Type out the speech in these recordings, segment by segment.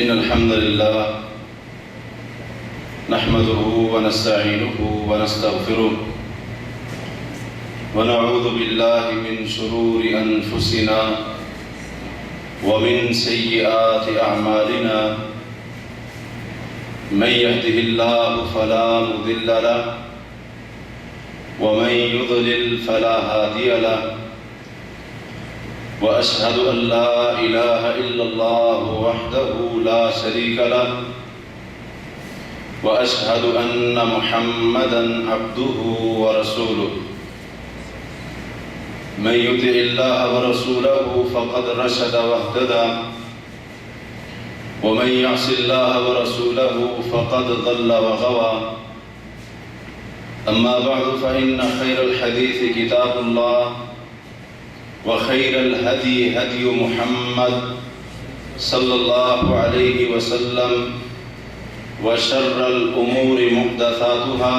إن الحمد لله نحمده ونستعينه ونستغفره ونعوذ بالله من شرور أنفسنا ومن سيئات أعمالنا من يهده الله فلا مضل له ومن يضلل فلا هادي له وأشهد أن لا إله إلا الله وحده لا شريك له وأشهد أن محمدًا عبده ورسوله من يطع الله ورسوله فقد رشد واهتدى ومن يعص الله ورسوله فقد ضل وغوى أما بعد فإن خير الحديث كتاب الله وخير الهدي هدي محمد صلى الله عليه وسلم وشر الأمور محدثاتها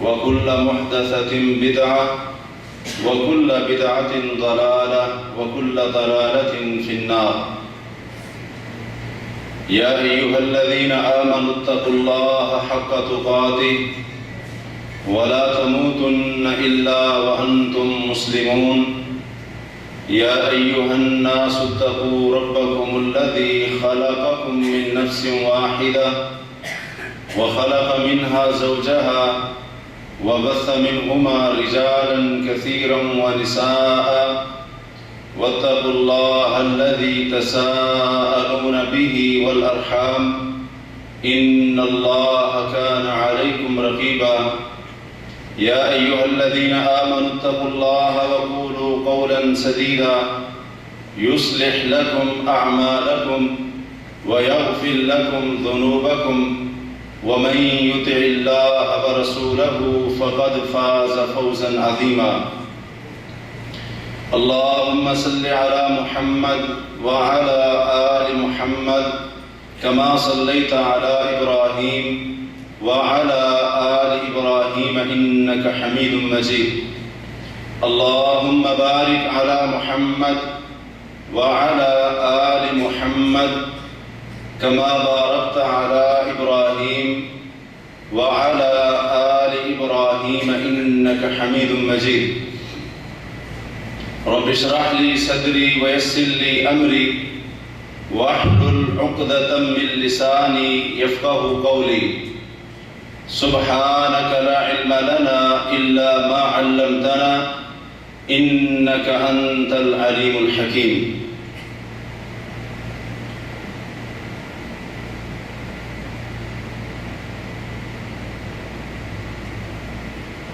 وكل محدثة بدعة وكل بدعة ضلالة وكل ضلالة في النار يا أيها الذين آمنوا اتقوا الله حق تقاته ولا تموتن إلا وأنتم مسلمون يا أيها الناس اتقوا ربكم الذي خلقكم من نفس واحدة وخلق منها زوجها وبث منهما رجالا كثيرا ونساء واتقوا الله الذي تساءلون به والأرحام إن الله كان عليكم رقيبا يا أيها الذين آمنوا اتقوا الله وقولوا قولا سديدا يصلح لكم أعمالكم ويغفر لكم ذنوبكم ومن يطع الله ورسوله فقد فاز فوزا عظيما اللهم صل على محمد وعلى آل محمد كما صليت على إبراهيم وعلى آل إبراهيم إنك حميد مجيد اللهم بارك على محمد وعلى آل محمد كما باركت على إبراهيم وعلى آل إبراهيم إنك حميد مجيد رب اشرح لي صدري ويسر لي أمري واحلل عقدة من لساني يفقه قولي سبحانك لا علم لنا إلا ما علمتنا إنك أنت العليم الحكيم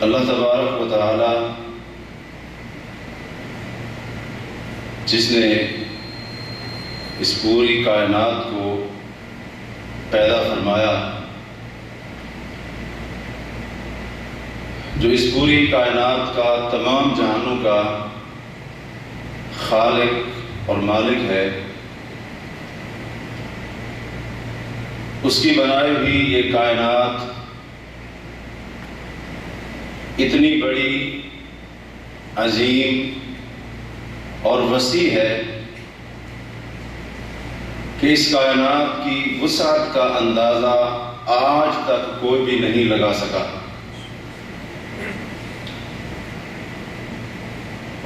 اللہ تبارک و تعالی جس نے اس پوری کائنات کو پیدا فرمایا، جو اس پوری کائنات کا تمام جہانوں کا خالق اور مالک ہے، اس کی بنائی ہوئی یہ کائنات اتنی بڑی، عظیم اور وسیع ہے کہ اس کائنات کی وسعت کا اندازہ آج تک کوئی بھی نہیں لگا سکا،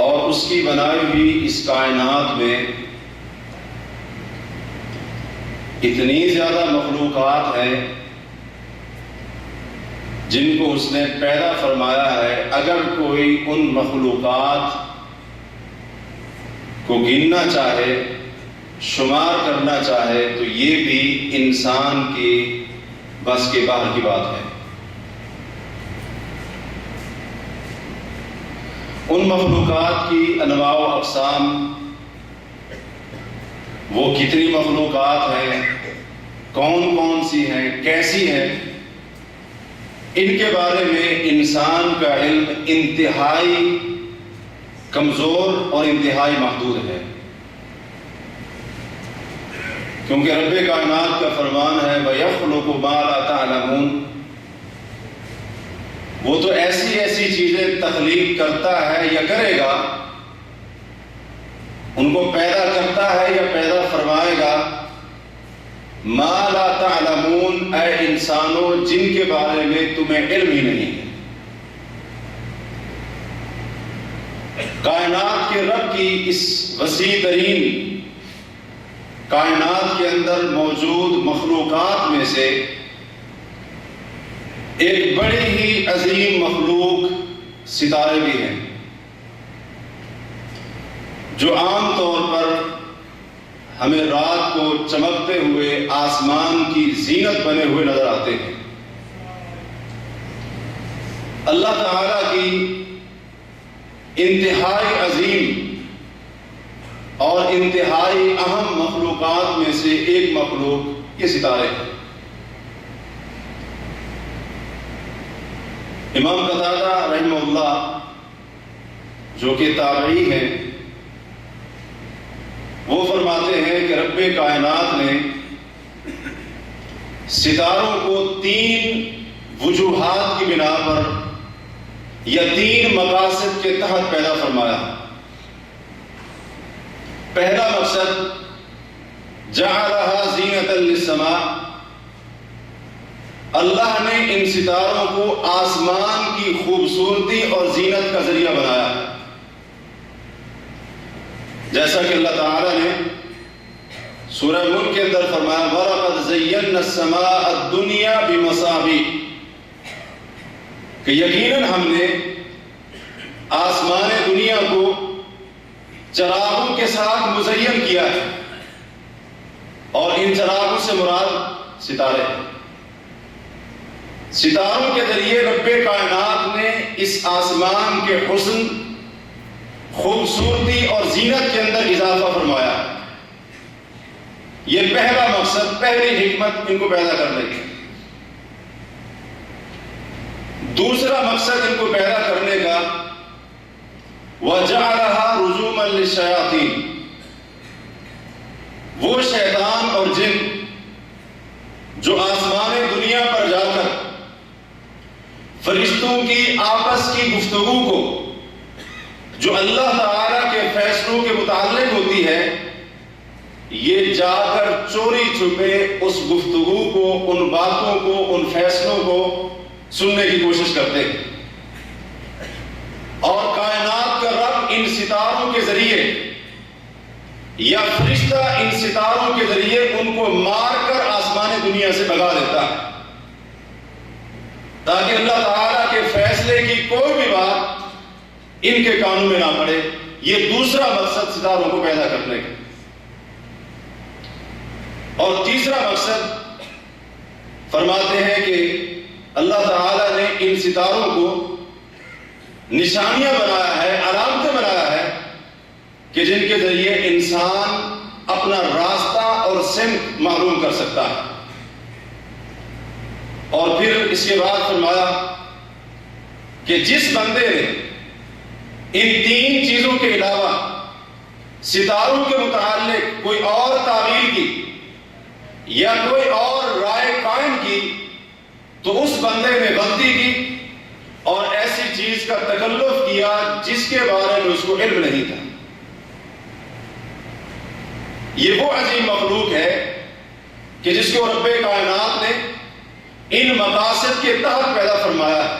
اور اس کی بنائی ہوئی اس کائنات میں اتنی زیادہ مخلوقات ہیں جن کو اس نے پیدا فرمایا ہے۔ اگر کوئی ان مخلوقات کو گننا چاہے، شمار کرنا چاہے، تو یہ بھی انسان کی بس کے باہر کی بات ہے۔ ان مخلوقات کی انواع و اقسام، وہ کتنی مخلوقات ہیں، کون کون سی ہیں، کیسی ہیں، ان کے بارے میں انسان کا علم انتہائی کمزور اور انتہائی محدود ہے، کیونکہ رب کائنات کا فرمان ہے وَيَخْلُقُ مَا لَا تَعْلَمُونَ، وہ تو ایسی ایسی چیزیں تخلیق کرتا ہے یا کرے گا، ان کو پیدا کرتا ہے یا پیدا فرمائے گا ما لا تعلمون، اے انسانوں جن کے بارے میں تمہیں علم ہی نہیں ہے۔ کائنات کے رب کی اس وسیع ترین کائنات کے اندر موجود مخلوقات میں سے ایک بڑی ہی عظیم مخلوق ستارے بھی ہیں، جو عام طور پر ہمیں رات کو چمکتے ہوئے آسمان کی زینت بنے ہوئے نظر آتے ہیں۔ اللہ تعالیٰ کی انتہائی عظیم اور انتہائی اہم مخلوقات میں سے ایک مخلوق یہ ستارے ہیں۔ امام قتادہ رحمہ اللہ جو کہ تابعی ہیں، وہ فرماتے ہیں کہ رب کائنات نے ستاروں کو 3 وجوہات کی بنا پر یا 3 مقاصد کے تحت پیدا فرمایا۔ پہلا مقصد جعلها زینۃ للسماء، اللہ نے ان ستاروں کو آسمان کی خوبصورتی اور زینت کا ذریعہ بنایا، جیسا کہ اللہ تعالیٰ نے سورہ ملک کے اندر فرمایا وَلَقَدْ زَيَّنَّا السَّمَاءَ الدُّنْيَا بِمَصَابِيحَ، کہ یقیناً ہم نے آسمان دنیا کو چراغوں کے ساتھ مزین کیا ہے، اور ان چراغوں سے مراد ستارے ہیں۔ ستاروں کے ذریعے رب کائنات نے اس آسمان کے حسن، خوبصورتی اور زینت کے اندر اضافہ فرمایا۔ یہ پہلا مقصد، پہلی حکمت ان کو پیدا کرنے کی۔ دوسرا مقصد ان کو پیدا کرنے کا وَجَعَلَهَا رُجُومًا لِلشَّيَاطِينِ، وہ شیطان اور جن جو آسمان دنیا پر جا کر فرشتوں کی آپس کی گفتگو کو، جو اللہ تعالیٰ کے فیصلوں کے متعلق ہوتی ہے، یہ جا کر چوری چھپے اس گفتگو کو، ان باتوں کو، ان فیصلوں کو سننے کی کوشش کرتے ہیں، اور کائنات کا رب ان ستاروں کے ذریعے یا فرشتہ ان ستاروں کے ذریعے ان کو مار کر آسمان دنیا سے بھگا دیتا ہے، تاکہ اللہ تعالیٰ کے فیصلے کی کوئی بھی بات ان کے کانوں میں نہ پڑے۔ یہ دوسرا مقصد ستاروں کو پیدا کرنے کا۔ اور تیسرا مقصد فرماتے ہیں کہ اللہ تعالیٰ نے ان ستاروں کو نشانیاں بنایا ہے، علامتیں بنایا ہے، کہ جن کے ذریعے انسان اپنا راستہ اور سمت معلوم کر سکتا ہے۔ اور پھر اس کے بعد فرمایا کہ جس بندے نے ان 3 چیزوں کے علاوہ ستاروں کے متعلق کوئی اور تعویل کی یا کوئی اور رائے قائم کی، تو اس بندے نے غلطی کی اور ایسی چیز کا تکلف کیا جس کے بارے میں اس کو علم نہیں تھا۔ یہ وہ عظیم مخلوق ہے کہ جس کو رب کائنات نے ان مقاصد کے تحت پیدا فرمایا ہے،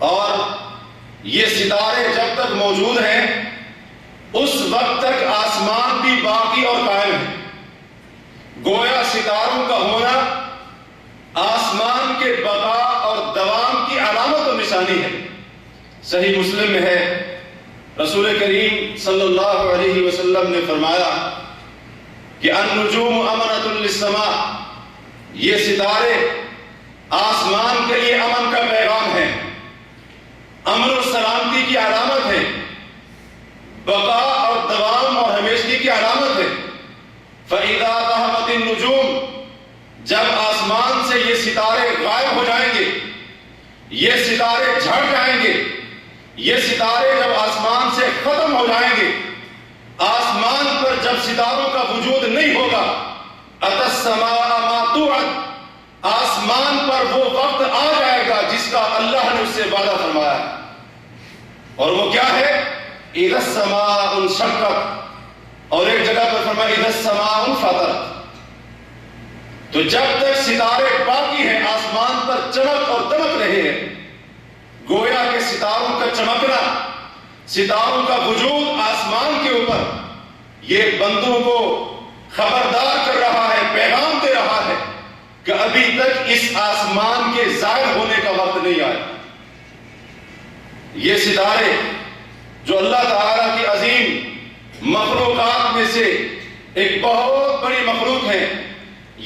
اور یہ ستارے جب تک موجود ہیں اس وقت تک آسمان بھی باقی اور قائم ہے۔ گویا ستاروں کا ہونا آسمان کے بقا اور دوام کی علامت و نشانی ہے۔ صحیح مسلم میں ہے، رسول کریم صلی اللہ علیہ وسلم نے فرمایا کہ النجوم امنۃ للسماء، یہ ستارے آسمان کے لیے امن کا پیغام ہے، امن و سلامتی کی علامت ہے، بقا اور دوام اور ہمیشگی کی علامت ہے۔ فَإِذَا ذَهَبَتِ النُّجُومُ، جب آسمان سے یہ ستارے غائب ہو جائیں گے، یہ ستارے جھڑ جائیں گے، یہ ستارے جب آسمان سے ختم ہو جائیں گے، آسمان پر جب ستاروں کا وجود نہیں ہوگا، أَتَى السَّمَاءَ مَا تُوعَدُ، آسمان پر وہ وقت آ جائے گا جس کا اللہ نے اس سے وعدہ فرمایا ہے، اور وہ کیا ہے؟ إِذَا السَّمَاءُ انشَقَّتْ، اور ایک جگہ پر فرمایا إِذَا السَّمَاءُ انفطرت، تو جب تک ستارے باقی ہیں آسمان پر چمک اور دمک رہے ہیں، گویا کہ ستاروں کا چمکنا، ستاروں کا وجود آسمان کے اوپر یہ بندوں کو خبردار کر رہا ہے، پیغام دے رہا ہے کہ ابھی تک اس آسمان کے ظاہر ہونے کا وقت نہیں آیا۔ یہ ستارے جو اللہ تعالیٰ کی عظیم مخلوقات میں سے ایک بہت بڑی مخلوق ہے،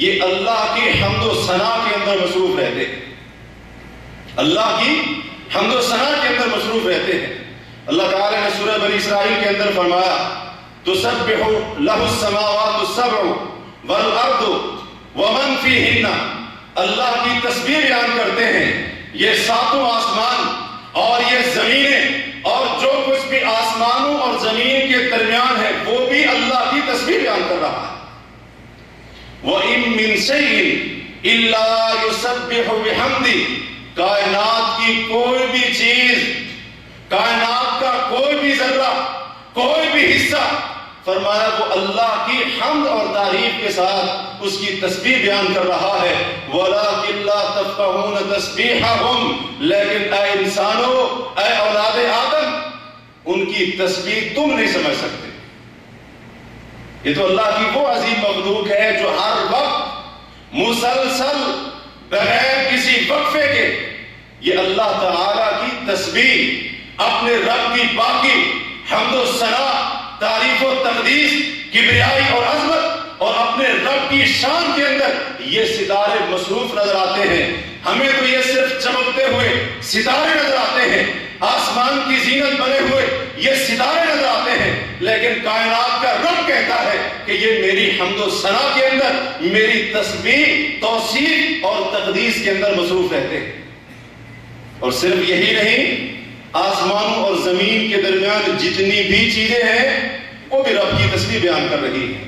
یہ اللہ کی حمد و ثنا کے اندر مصروف رہتے ہیں، اللہ کی حمد و ثنا کے اندر مصروف رہتے ہیں۔ اللہ تعالیٰ نے سورہ بنی اسرائیل کے اندر فرمایا تسبح لہ السماوات السبع والارض ومن فیہن، اللہ کی تسبیح بیان کرتے ہیں یہ ساتوں آسمان اور یہ زمینیں اور جو کچھ بھی آسمانوں اور زمین کے درمیان ہے وہ بھی اللہ کی تسبیح بیان کر رہا ہے۔ وَإِن مِّن شَيْءٍ إِلَّا يُسَبِّحُ بِحَمْدِهِ، کائنات کی کوئی بھی چیز، کائنات کا کوئی بھی ذرہ، کوئی بھی حصہ، فرمایا وہ اللہ کی حمد اور تعریف کے ساتھ اس کی تسبیح بیان کر رہا ہے۔ وَلَٰكِن لَّا تَفْقَهُونَ تَسْبِيحَهُمْ، لیکن اے انسانوں، اے اولاد آدم، ان کی تسبیح تم نہیں سمجھ سکتے۔ یہ تو اللہ کی وہ عظیم مخلوق ہے جو ہر وقت مسلسل بغیر کسی وقفے کے یہ اللہ تعالیٰ کی تسبیح، اپنے رب کی پاکی، حمد و ثنا، تعریف و تقدیس، کبریائی اور عظمت اور اپنے رب کی شان کے اندر یہ ستارے مصروف نظر آتے ہیں۔ ہمیں تو یہ صرف چمکتے ہوئے ستارے نظر آتے ہیں، آسمان کی زینت بنے ہوئے یہ ستارے نظر آتے ہیں، لیکن کائنات کا رب کہتا ہے کہ یہ میری حمد و ثنا کے اندر، میری تسبیح، توصیف اور تقدیس کے اندر مصروف رہتے ہیں۔ اور صرف یہی نہیں، آسمانوں اور زمین کے درمیان جتنی بھی چیزیں ہیں وہ بھی رب کی تسبیح بیان کر رہی ہیں۔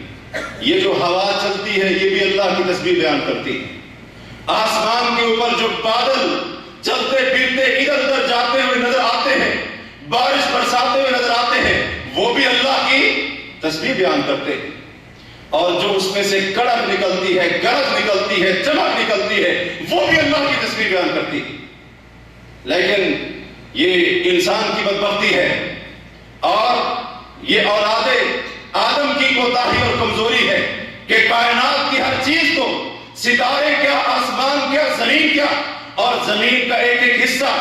یہ جو ہوا چلتی ہے یہ بھی اللہ کی تسبیح بیان کرتی ہے۔ آسمان کے اوپر جو بادل چلتے پھرتے ادھر ادھر جاتے ہوئے نظر آتے ہیں، بارش برساتے ہوئے نظر آتے ہیں، وہ بھی اللہ کی تسبیح بیان کرتے ہیں۔ اور جو اس میں سے کڑک نکلتی ہے، گرج نکلتی ہے، چمک نکلتی ہے، وہ بھی اللہ کی تسبیح بیان کرتی ہے۔ لیکن یہ انسان کی بدبختی ہے اور یہ اولاد آدم کی کوتاہی اور کمزوری ہے کہ کائنات کی ہر چیز کو، ستارے کیا، آسمان کیا، زمین کیا، اور زمین کا ایک ایک حصہ،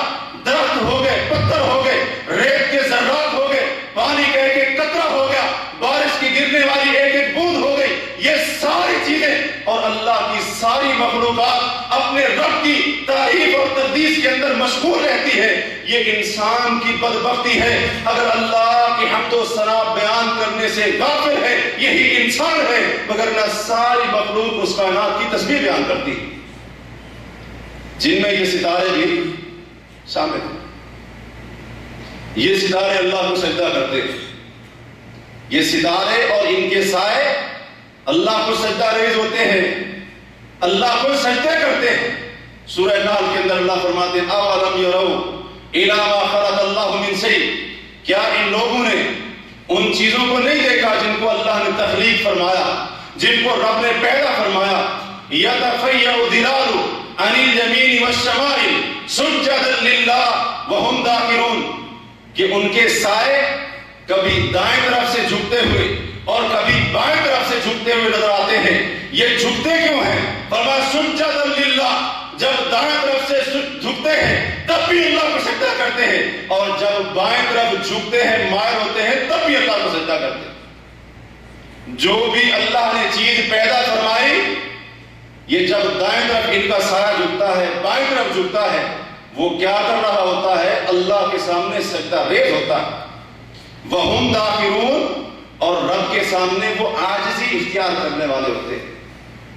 درخت ہو گئے، پتھر ہو گئے، ریت کے ذرات ہو گئے، پانی کا ایک ایک قطرہ ہو گیا، بارش کی گرنے والی ایک ایک بوند ہو گئی، یہ ساری چیزیں اور اللہ کی ساری مخلوقات اپنے رب کی تعریف اور تقدیس کے اندر مشغول رہتی ہے۔ یہ انسان کی بدبختی ہے، اگر اللہ کی حمد و ثنا بیان کرنے سے غافل ہے یہی انسان ہے، وگرنہ ساری مخلوق اس کائنات کی تسبیح بیان کرتی ہے، جن میں یہ ستارے بھی شامل ہیں۔ یہ ستارے اللہ کو سجدہ کرتے ہیں، یہ ستارے اور ان کے سائے اللہ کو سجدہ ریز ہوتے ہیں، اللہ کو سجدے کرتے ہیں۔ سورہ نحل کے اندر اللہ فرماتے ہیں اَوَلَمْ يَرَوْا إِلَىٰ مَا خَلَقَ اللَّهُ مِنْ شَيْءٍ، کیا ان لوگوں نے ان چیزوں کو نہیں دیکھا جن کو اللہ نے تخلیق فرمایا، جن کو رب نے پیدا فرمایا۔ يَتَفَيَّأُ ظِلَالُ عَنِ الْيَمِينِ وَالشَّمَائِلِ سُجَّدًا لِلَّهِ وَهُمْ دَاخِرُونَ، کہ ان کے سائے کبھی دائیں طرف سے جھکتے ہوئے اور کبھی بائیں طرف سے جھکتے ہوئے نظر آتے ہیں۔ یہ جھکتے کیوں ہیں؟ فرمایا سجدًا للہ، جب دائیں طرف سے جھکتے ہیں تب بھی اللہ کو سجدہ کرتے ہیں، اور جب بائیں طرف جھکتے ہیں، مائل ہوتے ہیں، تب بھی اللہ کو سجدہ کرتے ہیں۔ جو بھی اللہ نے چیز پیدا فرمائی، یہ جب دائیں طرف ان کا سایہ جھکتا ہے، بائیں طرف جھکتا ہے، وہ کیا کر رہا ہوتا ہے؟ اللہ کے سامنے سجدہ ریز ہوتا ہے۔ وَهُمْ دَاخِرُونَ، اور رب کے سامنے وہ عاجزی اختیار کرنے والے ہوتے ہیں۔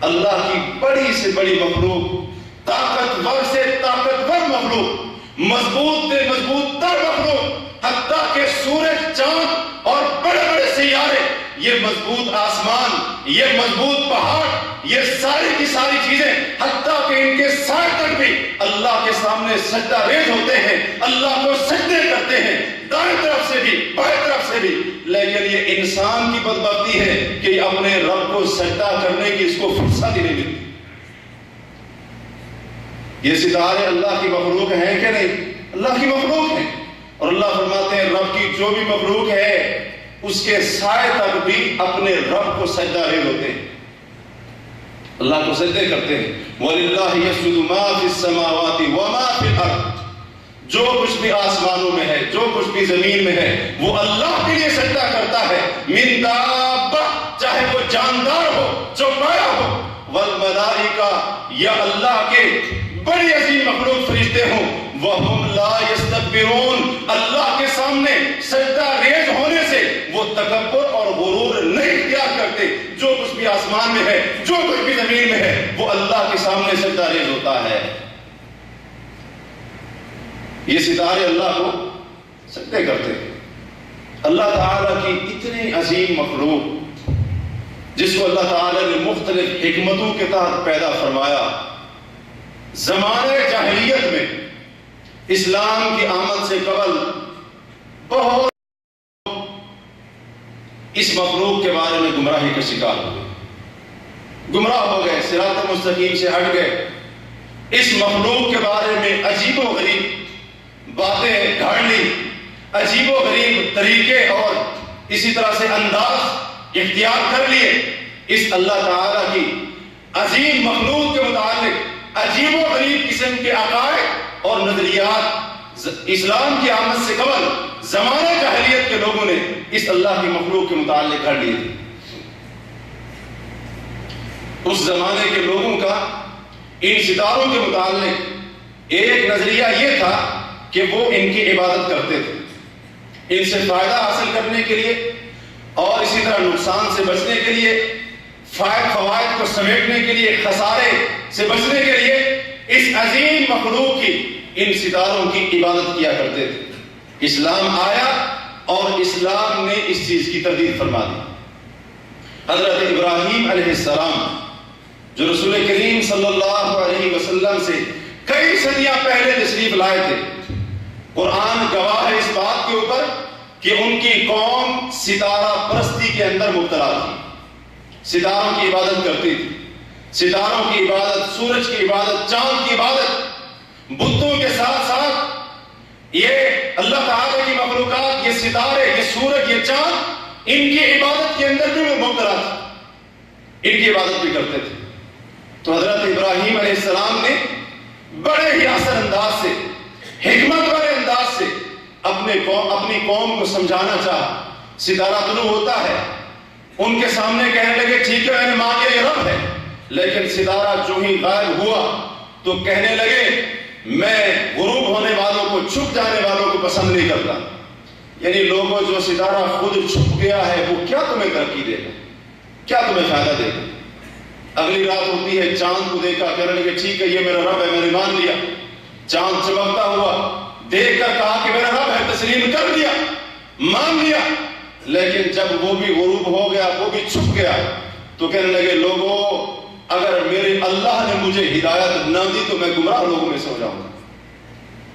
اللہ کی بڑی سے بڑی مخلوق، طاقتور سے طاقتور مخلوق، مضبوط سے مضبوط تر مخلوق، حتیٰ کہ سورج، چاند اور بڑے بڑے سیارے، یہ مضبوط آسمان، یہ مضبوط پہاڑ، یہ ساری کی ساری چیزیں، حتیٰ کہ ان کے سائے تک بھی اللہ کے سامنے سجدہ ریز ہوتے ہیں، اللہ کو سجدے کرتے ہیں، دائیں طرف سے بھی، بائیں طرف سے بھی۔ لیکن یہ انسان کی بدبختی ہے کہ اپنے رب کو سجدہ کرنے کی اس کو فرصت ہی نہیں ملتی۔ یہ ستارے اللہ کی مخلوق ہیں کہ نہیں؟ اللہ کی مخلوق ہیں، اور اللہ فرماتے ہیں رب کی جو بھی مخلوق ہے اس کے سائے تک بھی اپنے رب کو سجدہ ریز ہوتے ہیں، اللہ کو سجدے کرتے ہیں۔ وَلِلَّهِ يَسْجُدُ مَا فِي السَّمَاوَاتِ وَمَا فِي الْأَرْضِ، جو کچھ بھی آسمانوں میں ہے، جو کچھ بھی زمین میں ہے، وہ اللہ کے لیے سجدہ کرتا ہے۔ مِن دابہ، چاہے وہ جاندار ہو، چوپایا ہو، وَالْمَلَائِکَةُ، یا اللہ کے بڑی عظیم مخلوق فرشتے ہوں، وَهُمْ لَا يَسْتَكْبِرُونَ، اللہ کے سامنے سجدہ ریز ہونے سے وہ تکبر اور غرور نہیں اختیار کرتے۔ جو کچھ بھی آسمان میں ہے، جو کچھ بھی زمین میں ہے، وہ اللہ کے سامنے سجدہ ریز ہوتا ہے۔ یہ ستارے اللہ کو سجدے کرتے ہیں۔ اللہ تعالیٰ کی اتنی عظیم مخلوق جس کو اللہ تعالیٰ نے مختلف حکمتوں کے تحت پیدا فرمایا، زمانے جاہلیت میں اسلام کی آمد سے قبل بہت اس مخلوق کے بارے میں گمراہی کا شکار ہو گئے، گمراہ ہو گئے، صراط مستقیم سے ہٹ گئے، اس مخلوق کے بارے میں عجیب و غریب باتیں گھڑ لی، عجیب و غریب طریقے اور اسی طرح سے انداز اختیار کر لیے۔ اس اللہ تعالیٰ کی عظیم مخلوق کے متعلق عجیب و غریب قسم کے عقائد اور نظریات اسلام کی آمد سے قبل زمانہ جاہلیت کے لوگوں نے اس اللہ کی مخلوق کے متعلق کر لیے تھے۔ اس زمانے کے لوگوں کا ان ستاروں کے متعلق ایک نظریہ یہ تھا کہ وہ ان کی عبادت کرتے تھے، ان سے فائدہ حاصل کرنے کے لیے اور اسی طرح نقصان سے بچنے کے لیے، فوائد کو سمیٹنے کے لیے، خسارے سے بچنے کے لیے اس عظیم مخلوق کی، ان ستاروں کی عبادت کیا کرتے تھے۔ اسلام آیا اور اسلام نے اس چیز کی تردید فرما دی۔ حضرت ابراہیم علیہ السلام جو رسول کریم صلی اللہ علیہ وسلم سے کئی صدیاں پہلے تشریف لائے تھے، قرآن گواہ ہے اس بات کے اوپر کہ ان کی قوم ستارہ پرستی کے اندر مبتلا تھی، ستاروں کی عبادت کرتی تھی، ستاروں کی عبادت، سورج کی عبادت، چاند کی عبادت، بتوں کے ساتھ ساتھ یہ اللہ تعالیٰ کی مخلوقات، یہ ستارے، یہ سورج، یہ چاند، ان کی عبادت کے اندر بھی وہ مبتلا تھے، ان کی عبادت بھی کرتے تھے۔ تو حضرت ابراہیم علیہ السلام نے بڑے ہی اثر انداز سے، حکمت والے انداز سے اپنی قوم کو سمجھانا چاہا۔ ستارہ طلوع ہوتا ہے، ان کے سامنے کہنے لگے ٹھیک ہے میں نے مان لیا یہ رب ہے، لیکن ستارہ جو ہی غائب ہوا تو کہنے لگے میں غروب ہونے والوں کو، چھپ جانے والوں کو پسند نہیں کرتا۔ یعنی لوگوں جو ستارہ خود چھپ گیا ہے وہ کیا تمہیں ترقی دے گا، کیا تمہیں فائدہ دے گا؟ اگلی رات ہوتی ہے، چاند کو دیکھا، کہنے لگے ٹھیک ہے یہ میرا رب ہے، میں نے مان لیا۔ چاند چمکتا ہوا دیکھ کر کہا کہ میرا رب ہے، تسلیم کر دیا، مان لیا۔ لیکن جب وہ بھی غروب ہو گیا، وہ بھی چھپ گیا، تو کہنے لگے لوگوں اگر میرے اللہ نے مجھے ہدایت نہ دی تو میں گمراہ لوگوں میں سے ہو جاؤں گا۔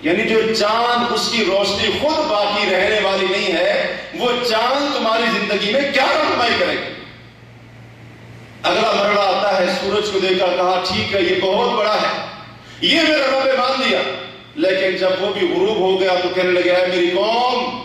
یعنی جو چاند اس کی روشنی خود باقی رہنے والی نہیں ہے، وہ چاند تمہاری زندگی میں کیا رہنمائی کرے گا؟ اگلا مرحلہ آتا ہے، سورج کو دیکھا، کہا ٹھیک ہے یہ بہت بڑا ہے، یہ میرا رب مان لیا۔ لیکن جب وہ بھی غروب ہو گیا تو کہنے لگے ہے میری قوم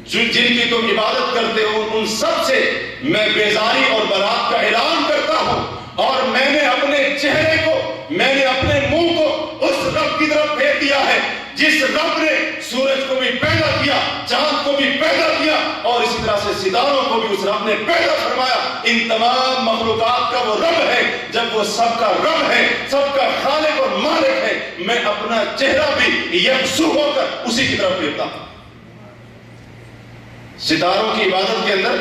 جن کی تم عبادت کرتے ہو ان سب سے میں بیزاری اور برات کا اعلان کرتا ہوں، اور میں نے اپنے چہرے کو، میں نے اپنے منہ کو اس رب کی طرف پھیر دیا ہے جس رب نے سورج کو بھی پیدا کیا، چاند کو بھی پیدا کیا، اور اسی طرح سے ستاروں کو بھی اس رب نے پیدا فرمایا۔ ان تمام مخلوقات کا وہ رب ہے، جب وہ سب کا رب ہے، سب کا خالق اور مالک ہے، میں اپنا چہرہ بھی یکسو ہو کر اسی کی طرف پھیرتا ہوں۔ ستاروں کی عبادت کے اندر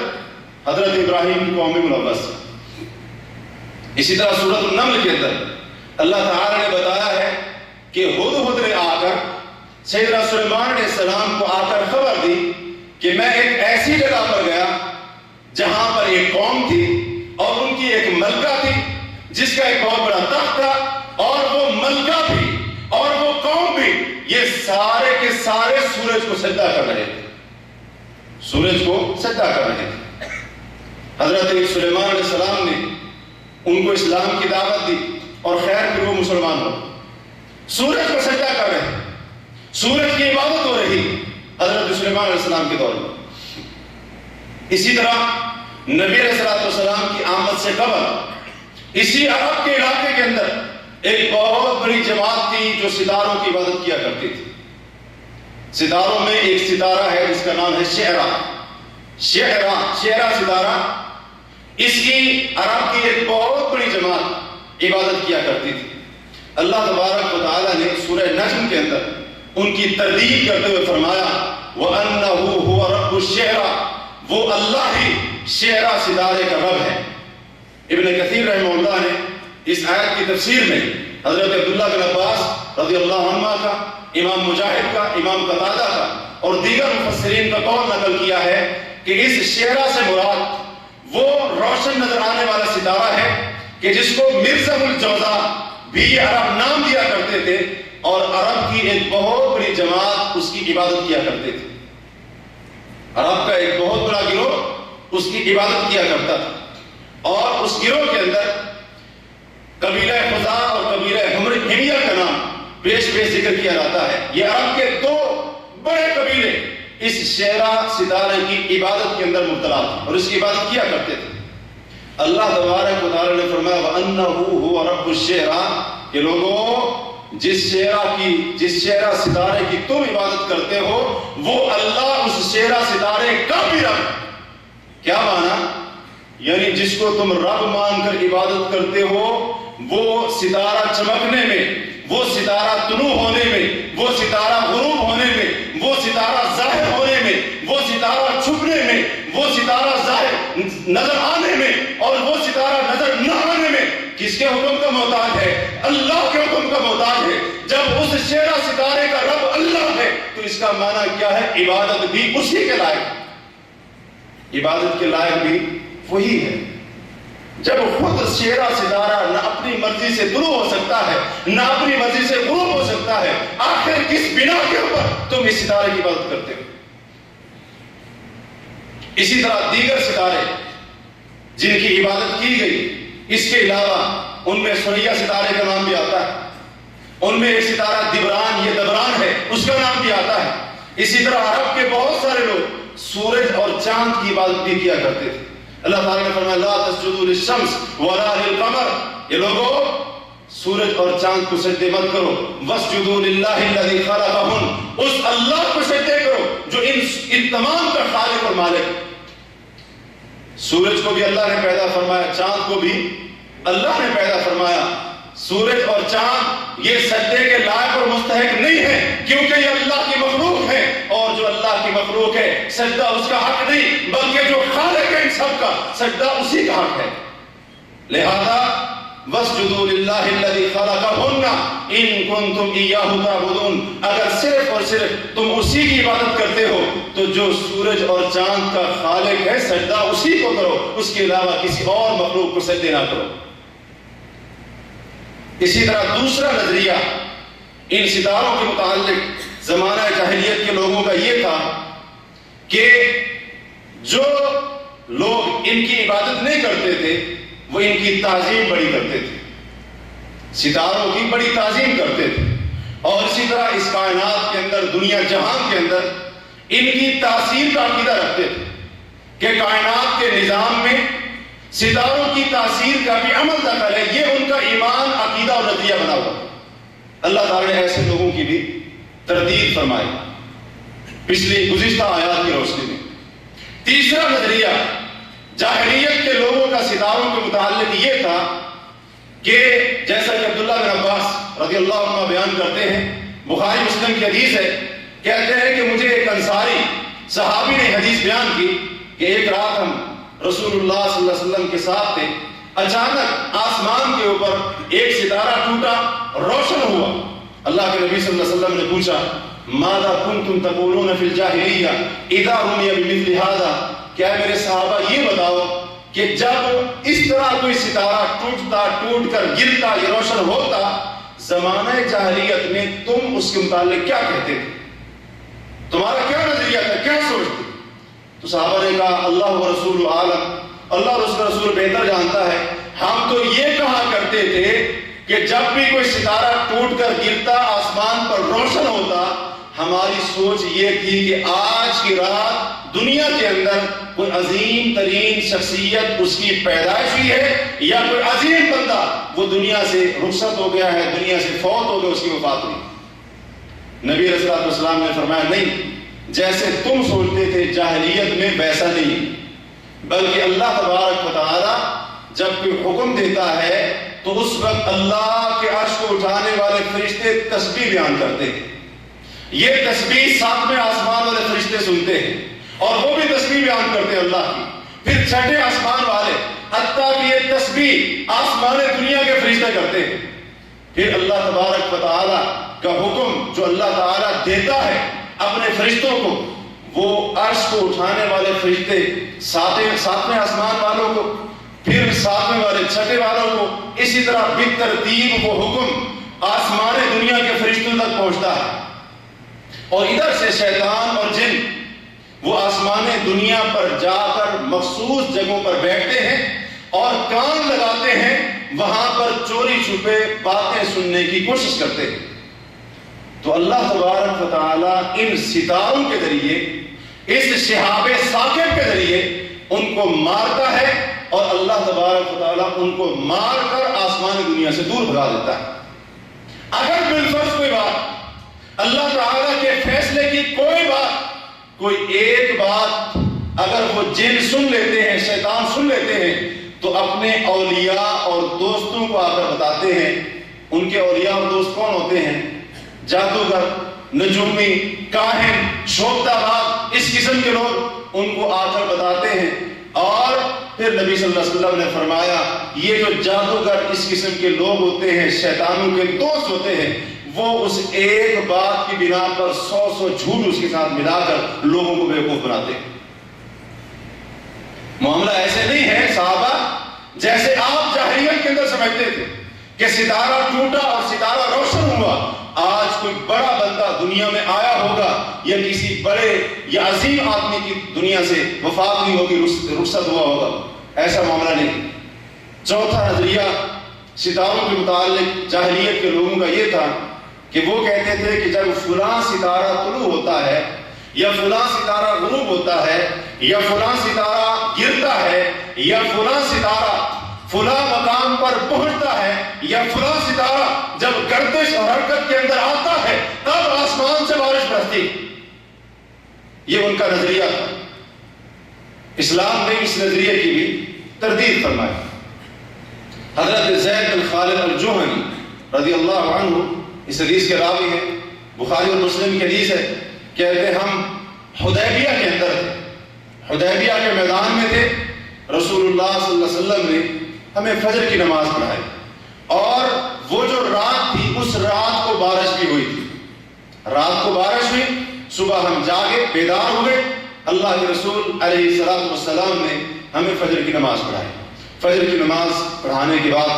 حضرت ابراہیم کی قوم ملوث۔ اسی طرح سورۃ النمل کے اندر اللہ تعالی نے بتایا ہے کہ ہدہد نے آ کر سیدنا سلیمان علیہ السلام کو آ کر خبر دی کہ میں ایک ایسی جگہ پر گیا جہاں پر ایک قوم تھی اور ان کی ایک ملکہ تھی جس کا ایک بہت بڑا تخت تھا، اور وہ ملکہ بھی اور وہ قوم بھی یہ سارے کے سارے سورج کو سجدہ کر رہے تھے، سورج کو سجدہ کر رہے تھے۔ حضرت سلیمان علیہ السلام نے ان کو اسلام کی دعوت دی اور خیر پھر وہ مسلمان ہو۔ سورج کو سجدہ کر رہے ہیں، سورج کی عبادت ہو رہی حضرت سلیمان علیہ السلام کے دور میں۔ اسی طرح نبی علیہ السلام کی آمد سے قبل اسی عرب کے علاقے کے اندر ایک بہت بڑی جماعت تھی جو ستاروں کی عبادت کیا کرتی تھی۔ ستاروں میں ایک ستارہ ہے جس کا نام ہے شعرا ستارہ، اس کی عرب کی ایک بہت بڑی جماعت عبادت کیا کرتی تھی۔ اللہ تبارک و تعالیٰ نے سورہ نجم کے اندر ان کی تردید کرتے ہوئے فرمایا وَأَنَّهُ هُوَ رَبُّ الشِّعْرَى، وہ اللہ ہی شعرا ستارے کا رب ہے۔ ابن کثیر رحمہ اللہ نے اس آیت کی تفسیر میں حضرت عبداللہ بن عباس رضی اللہ عنہ کا، امام مجاہد کا، امام قتادہ کا اور دیگر مفسرین کا قول نقل کیا ہے کہ اس شعرا سے مراد وہ روشن نظر آنے والا ستارہ ہے کہ جس کو مرزم الجوزا بھی یہ عرب نام دیا کرتے تھے، اور عرب کی ایک بہت بڑی جماعت اس کی عبادت کیا کرتے تھے۔ عرب کا ایک بہت بڑا گروہ اس کی عبادت کیا کرتا تھا، اور اس گروہ کے اندر قبیلہ خزاع اور قبیلہ حمیہ کا نام پیش ذکر کیا جاتا ہے۔ یہ عرب کے دو بڑے قبیلے اس شعرا ستارے کی عبادت کے اندر مبتلا تھے اور اس کی عبادت کیا کرتے تھے۔ اللہ تبارک و تعالی نے فرمایا وَأَنَّهُ هُوَ رَبُّ الشِّعْرَى کہ لوگوں جس شعرا ستارے کی تم عبادت کرتے ہو وہ اللہ اس شعرا ستارے کا بھی رب ہے۔ کیا مانا؟ یعنی جس کو تم رب مان کر عبادت کرتے ہو وہ ستارہ چمکنے میں، وہ ستارہ طلوع ہونے میں، وہ ستارہ غروب ہونے میں، وہ ستارہ ظاہر ہونے میں، وہ ستارہ چھپنے میں، وہ ستارہ ظاہر نظر آنے میں اور وہ ستارہ نظر نہ آنے میں کس کے حکم کا محتاج ہے؟ اللہ کے حکم کا محتاج ہے۔ جب اس شعرا ستارے کا رب اللہ ہے تو اس کا معنی کیا ہے؟ عبادت بھی اسی کے لائق، عبادت کے لائق بھی وہی ہے۔ جب خود شعرا ستارہ نہ اپنی مرضی سے طلوع ہو سکتا ہے نہ اپنی مرضی سے غروب ہو سکتا ہے، آخر کس بنا کے اوپر تم اس ستارے کی عبادت کرتے ہو؟ اسی طرح دیگر ستارے جن کی عبادت کی گئی، اس کے علاوہ ان میں سریا ستارے کا نام بھی آتا ہے، ان میں ایک ستارہ دبران، یہ دبران ہے، اس کا نام بھی آتا ہے۔ اسی طرح عرب کے بہت سارے لوگ سورج اور چاند کی عبادت بھی کیا کرتے تھے۔ اللہ تعالیٰ نے فرمایا لا تسجدوا للشمس ولا للقمر، یہ لوگوں سورج اور چاند کو سجدے مت کرو، واسجدوا للہ الذی خلقہن، اس اللہ کو سجدے کرو جو ان تمام کا خالق اور مالک ہے۔ سورج کو بھی اللہ نے پیدا فرمایا، چاند کو بھی اللہ نے پیدا فرمایا۔ سورج اور چاند یہ سجدے کے لائق اور مستحق نہیں ہے کیونکہ یہ اللہ کی مخلوق ہے، اور جو اللہ کی مخلوق ہے سجدہ اس کا حق نہیں بلکہ جو خالق ہے ان سب کا سجدہ اسی کا حق ہے۔ لہذا واسجدوا للہ الذی خلقہن ان کنتم ایاہ تعبدون، اگر صرف اور صرف تم اسی کی عبادت کرتے ہو تو جو سورج اور چاند کا خالق ہے سجدہ اسی کو کرو، اس کے علاوہ کسی اور مخلوق کو سجدے نہ کرو۔ اسی طرح دوسرا نظریہ ان ستاروں کے متعلق زمانہ جاہلیت کے لوگوں کا یہ تھا کہ جو لوگ ان کی عبادت نہیں کرتے تھے وہ ان کی تعظیم بڑی کرتے تھے، ستاروں کی بڑی تعظیم کرتے تھے، اور اسی طرح اس کائنات کے اندر، دنیا جہان کے اندر ان کی تاثیر کا عقیدہ رکھتے تھے کہ کائنات کے نظام میں ستاروں کی تاثیر کا بھی عمل دخل ہے، یہ ان کا ایمان، عقیدہ اور نظریہ بنا ہوا۔ اللہ تعالیٰ نے ایسے لوگوں کی بھی تردید فرمائی پچھلی گزشتہ آیات کی روشنی میں۔ تیسرا نظریہ جاہلیت کے لوگوں کا ستاروں کے متعلق یہ تھا کہ جیسا کہ عبداللہ بن عباس رضی اللہ عنہ بیان کرتے ہیں، بخاری مسلم کی حدیث ہے، کہتے ہیں کہ مجھے ایک انصاری صحابی نے حدیث بیان کی کہ ایک رات ہم رسول اللہ صلی اللہ علیہ وسلم کے ساتھ تھے، اچانک آسمان کے اوپر ایک ستارہ ٹوٹا، روشن ہوا۔ اللہ کے نبی صلی اللہ علیہ وسلم نے پوچھا ماذا کنتم تقولون فی الجاہلیہ اذا رمی بمثل ھذا، کیا میرے صحابہ یہ بتاؤ کہ جب اس طرح کوئی ستارہ ٹوٹتا، ٹوٹ کر گرتا یا روشن ہوتا، زمانہ جاہلیت میں تم اس کے متعلق کیا کہتے تھے؟ تمہارا کیا نظریہ تھا، کیا سوچتے؟ تو صحابہ نے کہا اللہ و رسول عالم، اللہ اور اس کا رسول بہتر جانتا ہے، ہم تو یہ کہا کرتے تھے کہ جب بھی کوئی ستارہ ٹوٹ کر گرتا آسمان پر روشن ہوتا، ہماری سوچ یہ تھی کہ آج کی رات دنیا کے اندر کوئی عظیم ترین شخصیت اس کی پیدائش ہوئی ہے، یا کوئی عظیم بندہ وہ دنیا سے رخصت ہو گیا ہے، دنیا سے فوت ہو گیا، اس کی وفات ہوئی۔ نبی علیہ الصلوۃ والسلام نے فرمایا نہیں، جیسے تم سوچتے تھے جاہلیت میں ویسا نہیں، بلکہ اللہ تبارک و تعالی جب کوئی حکم دیتا ہے تو اس وقت اللہ کے عرش کو اٹھانے والے فرشتے تسبیح بیان کرتے ہیں۔ یہ تسبیح ساتویں آسمان والے فرشتے سنتے ہیں اور وہ بھی تسبیح بیان کرتے ہیں اللہ کی، پھر چھٹے آسمان والے، حتیٰ کہ یہ تسبیح آسمان دنیا کے فرشتے کرتے ہیں۔ پھر اللہ تبارک و تعالی کا حکم جو اللہ تعالی دیتا ہے اپنے فرشتوں کو، وہ عرش کو اٹھانے والے فرشتے ساتویں آسمان والوں کو، پھر ساتویں والے چھٹے والوں کو، اسی طرح بالترتیب وہ حکم آسمان دنیا کے فرشتوں تک پہنچتا ہے۔ اور ادھر سے شیطان اور جن وہ آسمان دنیا پر جا کر مخصوص جگہوں پر بیٹھتے ہیں اور کان لگاتے ہیں، وہاں پر چوری چھپے باتیں سننے کی کوشش کرتے ہیں۔ تو اللہ تبارک و تعالی ان ستاروں کے ذریعے، اس شہاب ثاقب کے ذریعے ان کو مارتا ہے، اور اللہ تبارک و تعالی ان کو مار کر آسمان دنیا سے دور بھگا دیتا ہے۔ اگر بالفرض کوئی بات اللہ تعالیٰ کے فیصلے کی کوئی ایک بات اگر وہ جن سن لیتے ہیں، شیطان سن لیتے ہیں، تو اپنے اولیاء اور دوستوں کو آ کر بتاتے ہیں۔ ان کے اولیاء اور دوست کون ہوتے ہیں؟ جادوگر، نجومی، کاہن، شوکتا باز، اس قسم کے لوگ ان کو آ کر بتاتے ہیں۔ اور پھر نبی صلی اللہ علیہ وسلم نے فرمایا یہ جو جادوگر اس قسم کے لوگ ہوتے ہیں، شیطانوں کے دوست ہوتے ہیں، وہ اس ایک بات کی بنا پر 100 جھوٹ اس کے ساتھ ملا کر لوگوں کو بیوقوف بناتے ہیں۔ معاملہ ایسے نہیں ہے صحابہ جیسے آپ جاہلیت کے اندر سمجھتے تھے کہ ستارہ ٹوٹا اور ستارہ روشن ہوا، آج کوئی بڑا بندہ دنیا میں آیا ہوگا یا کسی بڑے یا عظیم آدمی کی دنیا سے وفات ہوئی ہوگی، رخصت ہوا ہوگا۔ ایسا معاملہ نہیں۔ چوتھا نظریہ ستاروں کے متعلق جاہلیت کے لوگوں کا یہ تھا کہ وہ کہتے تھے کہ جب فلاں ستارہ طلوع ہوتا ہے، یا فلاں ستارہ غروب ہوتا ہے، یا فلاں ستارہ گرتا ہے، یا فلاں ستارہ فلاں مقام پر پہنچتا ہے، یا فلاں ستارہ جب گردش اور حرکت کے اندر آتا ہے تب آسمان سے بارش برستی۔ یہ ان کا نظریہ تھا۔ اسلام نے اس نظریے کی بھی تردید فرمائی۔ حضرت زید بن خالد الجہنی رضی اللہ عنہ اس حدیث کے راوی ہیں، بخاری اور مسلم کی حدیث ہے، کہتے ہیں ہم حدیبیہ کے اندر تھے، حدیبیہ کے میدان میں تھے، رسول اللہ صلی اللہ علیہ وسلم نے ہمیں فجر کی نماز پڑھائی، اور وہ جو رات تھی اس رات کو بارش بھی ہوئی تھی، رات کو بارش ہوئی، صبح ہم جاگے بیدار ہوئے، اللہ کے رسول علیہ السلام نے ہمیں فجر کی نماز پڑھائی۔ فجر کی نماز پڑھانے کے بعد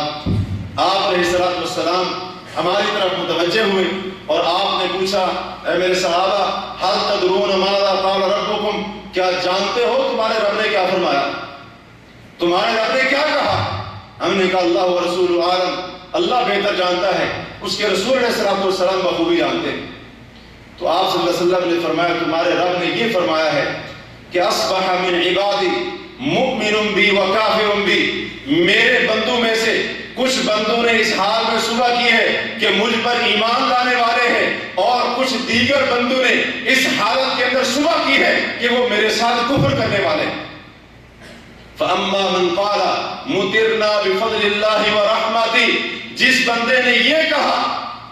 آپ علیہ السلام ہماری طرف متوجہ ہوئے اور آپ نے پوچھا اے میرے صحابہ حل تدرون ماذا قال ربکم، کیا جانتے ہو تمہارے رب نے کیا فرمایا، تمہارے رب نے کیا کہا؟ ہم نے کہا اللہ و رسول عالم، اللہ بہتر جانتا ہے، اس کے رسول علیہ السلام بخوبی جانتے ہیں۔ تو آپ صلی اللہ علیہ وسلم نے فرمایا تمہارے رب نے یہ فرمایا ہے کہ اصبح من عبادی مؤمن بی و کافر بی، میرے بندوں میں سے کچھ بندوں نے اس حال میں صبح کی ہے کہ مجھ پر ایمان لانے والے ہیں، اور کچھ دیگر بندوں نے اس حالت کے اندر صبح کی ہے کہ وہ میرے ساتھ کفر کرنے والے ہیں۔ فَأَمَّا مَنْ قَالَ مُطِرْنَا بِفَضْلِ اللَّهِ وَرَحْمَتِهِ، جس بندے نے یہ کہا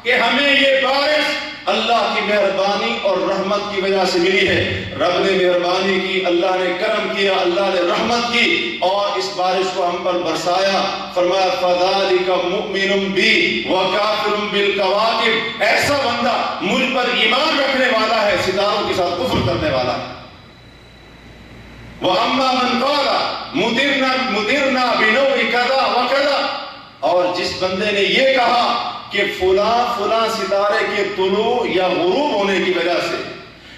کہ ہمیں یہ بارش اللہ کی مہربانی اور رحمت کی وجہ سے ملی ہے، رب نے مہربانی کی، اللہ نے کرم کیا، اللہ نے رحمت کی اور اس بارش کو ہم پر برسایا، فرمایا فَذَلِكَ مُؤْمِنٌ بِي وَكَافِرٌ بِالْكَوَاكِبِ، ایسا بندہ مجھ پر ایمان رکھنے والا ہے، ستاروں کے ساتھ کفر کرنے والا ہے۔ وَأَمَّا مَنْ قَالَ مُطِرْنَا بِنَوْعِ كَذَا وَكَذَا، اور جس بندے نے یہ کہا کہ فلاں ستارے کے طلوع یا غروب ہونے کی وجہ سے،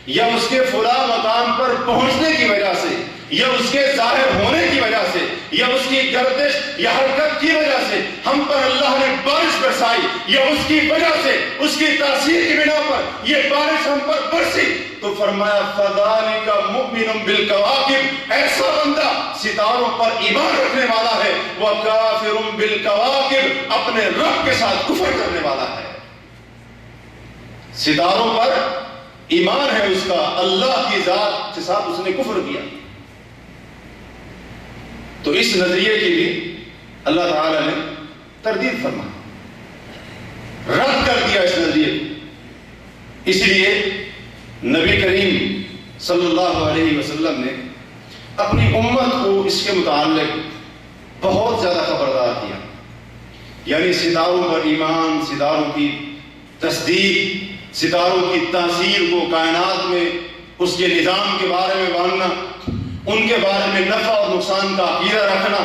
یا اس کے فلاں مقام پر پہنچنے کی وجہ سے، یا اس کے ظاہر ہونے کی وجہ سے یا اس کی گردش یا حرکت کی وجہ سے ہم پر اللہ نے بارش برسائی یا اس کی وجہ سے اس کی تاثیر کی بنا پر یہ بارش ہم پر برسی تو فرمایا فذالک مؤمن بالکواکب، ایسا بندہ ستاروں پر ایمان رکھنے والا ہے، وکافر بالکواکب، اپنے رب کے ساتھ کفر کرنے والا ہے۔ ستاروں پر ایمان ہے اس کا، اللہ کی ذات کے ساتھ اس نے کفر کیا۔ تو اس نظریے کی بھی اللہ تعالی نے تردید فرمائی، رد کر دیا اس نظریے کو۔ اس لیے نبی کریم صلی اللہ علیہ وسلم نے اپنی امت کو اس کے متعلق بہت زیادہ خبردار کیا، یعنی ستاروں پر ایمان، ستاروں کی تصدیق، ستاروں کی تاثیر کو کائنات میں، اس کے نظام کے بارے میں جاننا، ان کے بارے میں نفع اور نقصان کا عقیدہ رکھنا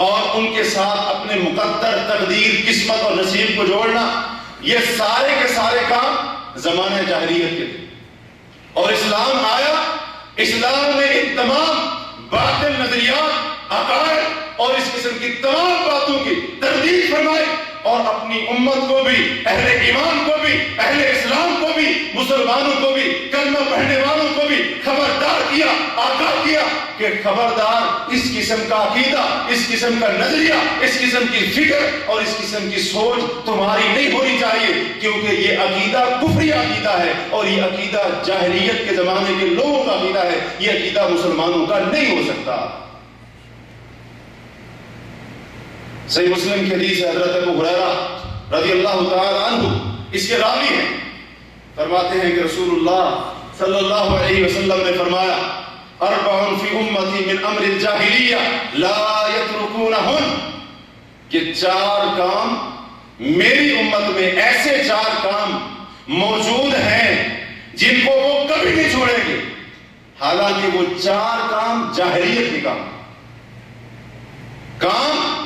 اور ان کے ساتھ اپنے مقدر، تقدیر، قسمت اور نصیب کو جوڑنا، یہ سارے کے سارے کام زمانہ جاہلیت کے تھے۔ اور اسلام آیا، اسلام نے ان تمام باطل نظریات، عقائد اور اس قسم کی تمام باتوں کی تردید فرمائی اور اپنی امت کو بھی، اہل ایمان کو بھی، اہل اسلام کو بھی، مسلمانوں کو بھی، کلمہ پڑھنے والوں کو بھی خبردار کیا، آگاہ کیا کہ خبردار، اس قسم کا عقیدہ، اس قسم کا نظریہ، اس قسم کی فکر اور اس قسم کی سوچ تمہاری نہیں ہونی چاہیے، کیونکہ یہ عقیدہ کفری عقیدہ ہے اور یہ عقیدہ جاہلیت کے زمانے کے لوگوں کا عقیدہ ہے، یہ عقیدہ مسلمانوں کا نہیں ہو سکتا۔ صحیح مسلم کی حدیث ہے، حضرت ابو ہریرہ رضی اللہ تعالی عنہ اس کے راوی ہیں، فرماتے ہیں کہ رسول اللہ صلی اللہ علیہ وسلم نے فرمایا اربع فی امتی من امر الجاہلیہ لا یترکونہن، کہ 4 کام میری امت میں، ایسے 4 کام موجود ہیں جن کو وہ کبھی نہیں چھوڑیں گے، حالانکہ وہ 4 کام جاہلیت کے کام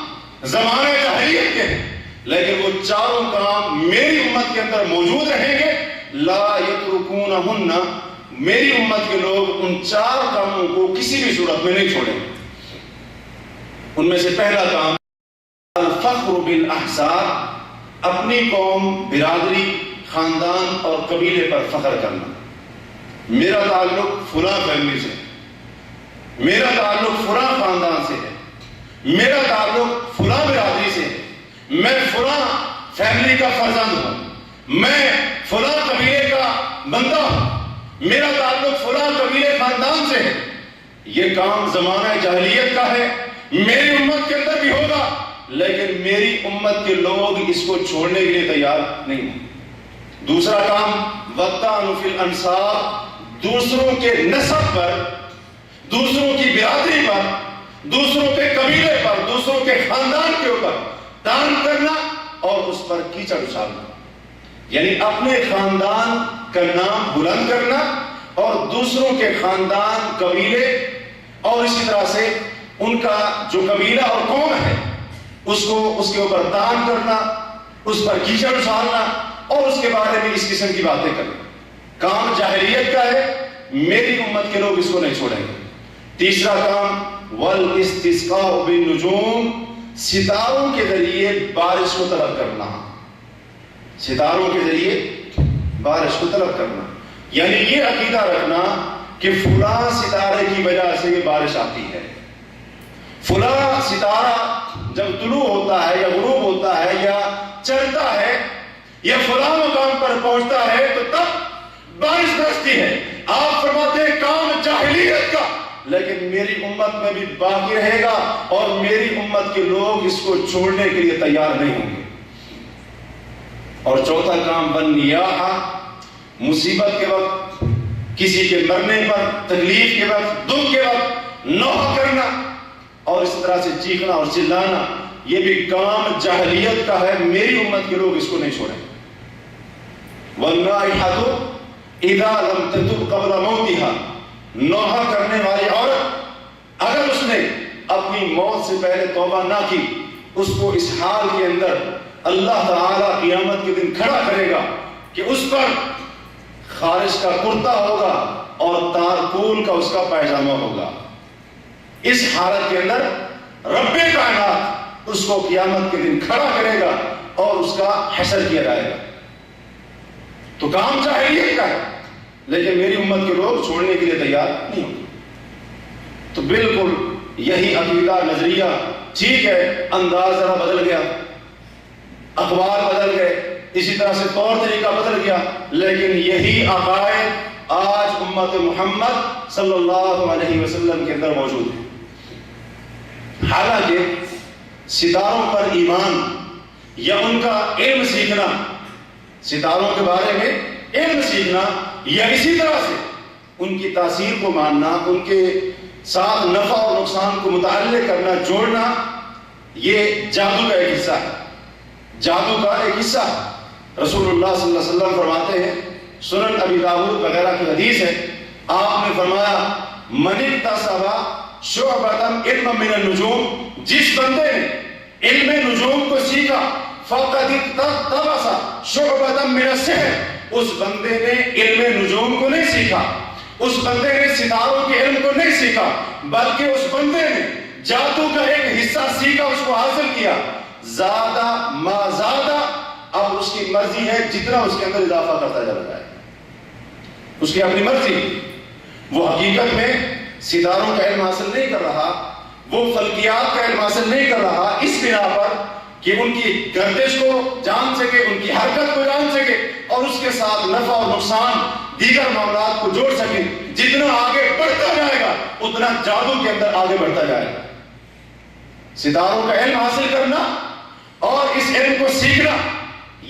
زمانے جاہلیت کے ہیں، لیکن وہ 4 کام میری امت کے اندر موجود رہیں گے، لا یترکونہن، میری امت کے لوگ ان 4 کاموں کو کسی بھی صورت میں نہیں چھوڑیں گے۔ ان میں سے پہلا کام الفخر بالاحساب، اپنی قوم، برادری، خاندان اور قبیلے پر فخر کرنا۔ میرا تعلق فلاں فیملی سے، میرا تعلق فلاں خاندان سے ہے، میرا تعلق فلاں برادری سے ہے، میں فلاں فیملی کا فرزند ہوں، میں فلاں قبیلے کا بندہ ہوں، میرا تعلق فلاں قبیلے خاندان سے ہے۔ یہ کام زمانہ جاہلیت کا ہے، میری امت کے اندر بھی ہوگا، لیکن میری امت کے لوگ اس کو چھوڑنے کے لیے تیار نہیں ہیں۔ دوسرا کام والطعن فی الانساب، دوسروں کے نسب پر، دوسروں کی برادری پر، دوسروں کے قبیلے پر، دوسروں کے خاندان کے اوپر طعن کرنا اور اس پر کیچڑ اچھالنا، یعنی اپنے خاندان کا نام بلند کرنا اور دوسروں کے خاندان، قبیلے اور اسی طرح سے ان کا جو قبیلہ اور قوم ہے اس کے اوپر طعن کرنا، اس پر کیچڑ اچھالنا اور اس کے بارے میں اس قسم کی باتیں کرنا، کام جاہلیت کا ہے، میری امت کے لوگ اس کو نہیں چھوڑیں گے۔ تیسرا کام والاستسقاء بالنجوم، ستاروں کے ذریعے بارش کو طلب کرنا، ستاروں کے ذریعے بارش کو طلب کرنا، یعنی یہ عقیدہ رکھنا کہ فلاں ستارے کی وجہ سے یہ بارش آتی ہے، فلاں ستارہ جب طلوع ہوتا ہے یا غروب ہوتا ہے یا چڑھتا ہے یا فلاں مقام پر پہنچتا ہے تو تب بارش برستی ہے۔ آپ فرماتے ہیں کام جاہلیت کا، لیکن میری امت میں بھی باقی رہے گا اور میری امت کے لوگ اس کو چھوڑنے کے لیے تیار نہیں ہوں گے۔ اور چوتھا کام والنیاحہ، مصیبت کے وقت، کسی کے مرنے پر، تکلیف کے وقت، دکھ کے وقت نوحہ کرنا اور اس طرح سے چیخنا اور چلانا، یہ بھی کام جاہلیت کا ہے، میری امت کے لوگ اس کو نہیں چھوڑیں۔ والنائحۃ اذا لم تتب قبل موتها، نوحہ کرنے والی عورت اگر اس نے اپنی موت سے پہلے توبہ نہ کی، اس کو اس حال کے اندر اللہ تعالیٰ قیامت کے دن کھڑا کرے گا کہ اس پر خارش کا کرتا ہوگا اور تارکول کا اس کا پائجامہ ہوگا۔ اس حالت کے اندر رب کائنات اس کو قیامت کے دن کھڑا کرے گا اور اس کا حشر کیا جائے گا. تو کام جاہلیت کا ہے، لیکن میری امت کے لوگ چھوڑنے کے لیے تیار نہیں ہوتے. تو بالکل یہی عقیدہ، نظریہ ٹھیک ہے، انداز ذرا بدل گیا، اخبار بدل گئے، اسی طرح سے طور طریقہ بدل گیا، لیکن یہی عقائد آج امت محمد صلی اللہ علیہ وسلم کے اندر موجود ہے. حالانکہ ستاروں پر ایمان یا ان کا علم سیکھنا، ستاروں کے بارے میں علم سیکھنا، یا اسی طرح سے ان کی تاثیر کو ماننا، ان کے ساتھ نفع اور نقصان کو متعلق کرنا، جوڑنا، یہ جادو کا ایک حصہ ہے. جادو کا ایک حصہ ہے. رسول اللہ صلی اللہ علیہ وسلم فرماتے ہیں، سنن ابی داؤد وغیرہ کی حدیث ہے، آپ نے فرمایا من اکتسب شعبۃ علم من النجوم، جس بندے نے علم نجوم کو سیکھا، فقد اقتبس شعبۃ من السحر، اس بندے نے علم نجوم کو نہیں سیکھا، اس بندے نے ستاروں کے علم کو نہیں سیکھا، بلکہ اس بندے نے جادو کا ایک حصہ سیکھا، اس کو حاصل کیا. زیادہ ما زیادہ، اب اس کی مرضی ہے جتنا اس کے اندر اضافہ کرتا جا رہا ہے، اس کی اپنی مرضی. وہ حقیقت میں ستاروں کا علم حاصل نہیں کر رہا، وہ فلکیات کا علم حاصل نہیں کر رہا، اس بنا پر کہ ان کی گردش کو جان سکے، ان کی حرکت کو جان سکے، اور اس کے ساتھ نفع اور نقصان، دیگر معاملات کو جوڑ سکے. جتنا آگے بڑھتا جائے گا اتنا جادو کے اندر آگے بڑھتا جائے گا. ستاروں کا علم حاصل کرنا اور اس علم کو سیکھنا،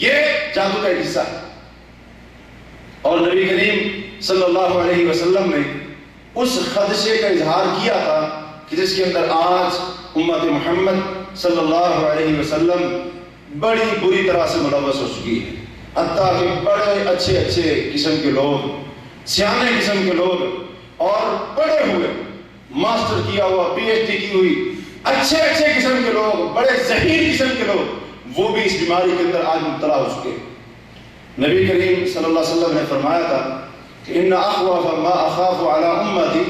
یہ جادو کا حصہ ہے. اور نبی کریم صلی اللہ علیہ وسلم نے اس خدشے کا اظہار کیا تھا کہ جس کے اندر آج امت محمد صلی اللہ علیہ وسلم بڑی بری طرح سے ملوث ہو چکی ہے. حتیٰ کہ بڑے اچھے قسم کے لوگ، سیانے قسم کے لوگ، اور پڑھے ہوئے، ماسٹر کیا ہوا، پی ایچ ڈی کی ہوئی اچھے قسم کے لوگ، بڑے ذہین قسم کے لوگ، وہ بھی اس بیماری کے اندر آج مبتلا ہو چکے. نبی کریم صلی اللہ علیہ وسلم نے فرمایا تھا کہ ان اخوف ما اخاف علی امتی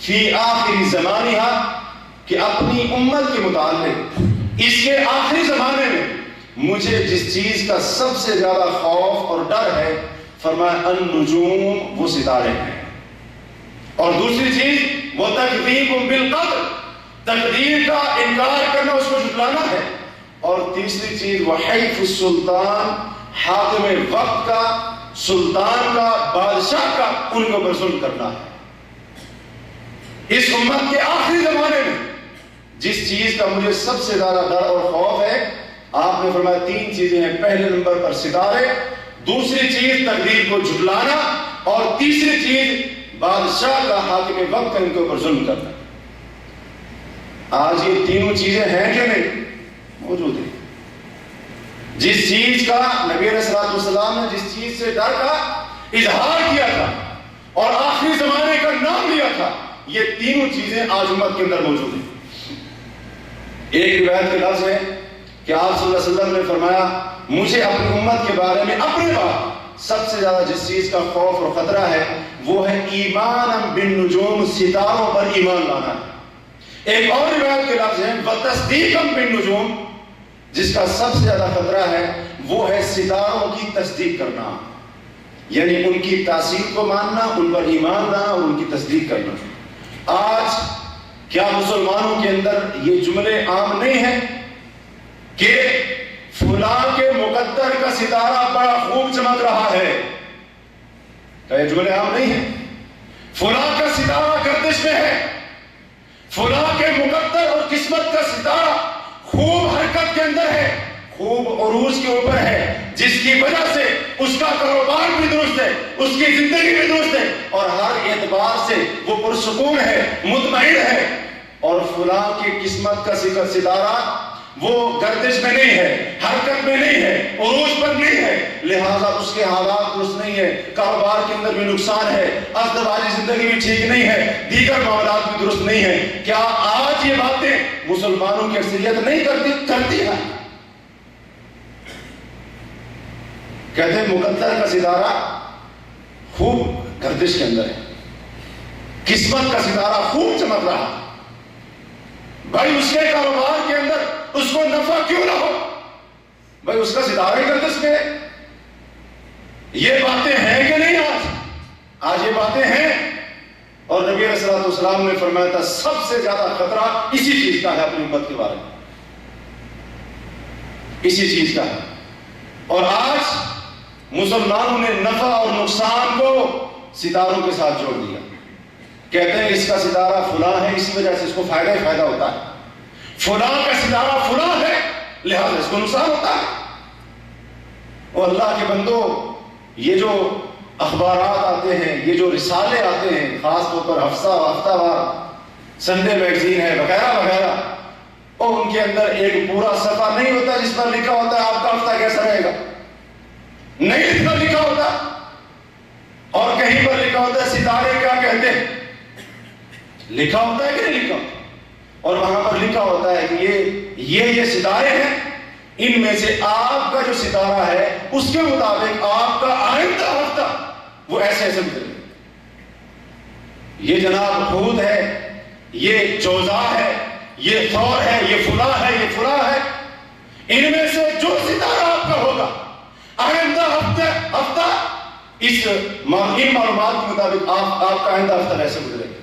فی آخر زمانها، کہ اپنی امت کے متعلق اس کے آخری زمانے میں مجھے جس چیز کا سب سے زیادہ خوف اور ڈر ہے، فرمایا النجوم، وہ ستارے ہیں. اور دوسری چیز وہ تکذیب بالقدر، تقدیر کا انکار کرنا، اس کو جھٹلانا ہے. اور تیسری چیز وہ حیف السلطان، حاکم وقت کا، سلطان کا، بادشاہ کا ان کے اوپر ظلم کرنا ہے. اس امت کے آخری زمانے میں جس چیز کا مجھے سب سے زیادہ ڈر اور خوف ہے، آپ نے فرمایا تین چیزیں ہیں. پہلے نمبر پر ستارے، دوسری چیز تقدیر کو جھٹلانا، اور تیسری چیز بادشاہ کا، حاکم وقت کا ان کے اوپر ظلم کرنا. آج یہ تینوں چیزیں ہیں کہ نہیں؟ موجود ہیں. جس چیز کا نبی علیہ الصلوۃ والسلام نے جس چیز سے ڈر کا اظہار کیا تھا اور آخری زمانے کا نام لیا تھا، یہ تینوں چیزیں آج امت کے اندر موجود ہیں. ایک روایت کے لفظ ہے کہ آپ صلی اللہ علیہ وسلم نے فرمایا مجھے اپنی امت کے بارے میں اپنے بعد سب سے زیادہ جس چیز کا خوف اور خطرہ ہے وہ ہے ایمان بالنجوم، ستاروں پر ایمان لانا ہے. ایک اور روایت کے لفظ ہے وتصدیق بالنجوم، جس کا سب سے زیادہ خطرہ ہے وہ ہے ستاروں کی تصدیق کرنا، یعنی ان کی تاثیر کو ماننا، ان پر ایمان لانا اور ان کی تصدیق کرنا. آج کیا مسلمانوں کے اندر یہ جملے عام نہیں ہیں کہ فلاں کے مقدر کا ستارہ بڑا خوب چمک رہا ہے؟ کیا یہ جملے عام نہیں ہیں؟ فلاں کا ستارہ گردش میں ہے، فلاں کے مقدر اور قسمت کا ستارہ خوب حرکت کے اندر ہے، خوب عروج کے اوپر ہے، جس کی وجہ سے اس کا کاروبار بھی درست ہے، اس کی زندگی بھی درست ہے، اور ہر اعتبار سے وہ پرسکون ہے، مطمئن ہے. اور فلاں کی قسمت کا ستارہ وہ گردش میں نہیں ہے، حرکت میں نہیں ہے، عروج پر نہیں ہے، لہذا اس کے حالات درست نہیں ہے، کاروبار کے اندر بھی نقصان ہے، ازدواجی زندگی بھی ٹھیک نہیں ہے، دیگر معاملات بھی درست نہیں ہے. کیا آج یہ باتیں مسلمانوں کی اکثریت نہیں کرتی ہے؟ کہتے ہیں مقدر کا ستارہ خوب گردش کے اندر ہے، قسمت کا ستارہ خوب چمک رہا، بھائی اس کے کاروبار کے اندر اس کو نفع کیوں نہ ہو؟ بھائی اس کا ستارہ گردش میں ہے۔ یہ باتیں ہیں کہ نہیں؟ آج یہ باتیں ہیں۔ اور نبی علیہ الصلوۃ والسلام نے فرمایا تھا سب سے زیادہ خطرہ اسی چیز کا ہے اپنی امت کے بارے میں، اسی چیز کا ہے۔ اور آج مسلمانوں نے نفع اور نقصان کو ستاروں کے ساتھ جوڑ دیا۔ کہتے ہیں اس کا ستارہ فلاں ہے، اسی وجہ سے اس کو فائدہ ہی فائدہ ہوتا ہے، فلاں کا ستارہ فلاں ہے لہذا اس کو نقصان ہوتا ہے۔ اور اللہ کے بندو، یہ جو اخبارات آتے ہیں، یہ جو رسالے آتے ہیں، خاص طور پر ہفتہ وار سنڈے میگزین ہے وغیرہ وغیرہ، اور ان کے اندر ایک پورا صفحہ نہیں ہوتا جس پر لکھا ہوتا ہے آپ کا ہفتہ کیسا رہے گا، نہیں لکھا ہوتا۔ اور کہیں پر لکھا ہوتا ہے ستارے کیا کہتے ہیں، لکھا ہوتا ہے کہ نہیں لکھا ہوتا؟ اور وہاں پر لکھا ہوتا ہے کہ یہ ستارے ہیں، ان میں سے آپ کا جو ستارہ ہے اس کے مطابق آپ کا آئندہ ہفتہ وہ ایسے ایسے گزرے۔ یہ جناب خود ہے، یہ جوزا ہے، یہ ثور ہے، یہ فلاں ہے، یہ فلاں ہے، ان میں سے جو ستارہ آپ کا ہوگا آئندہ ہفتہ ان معلومات کے مطابق آپ کا آئندہ ہفتہ ایسے گزرے گا۔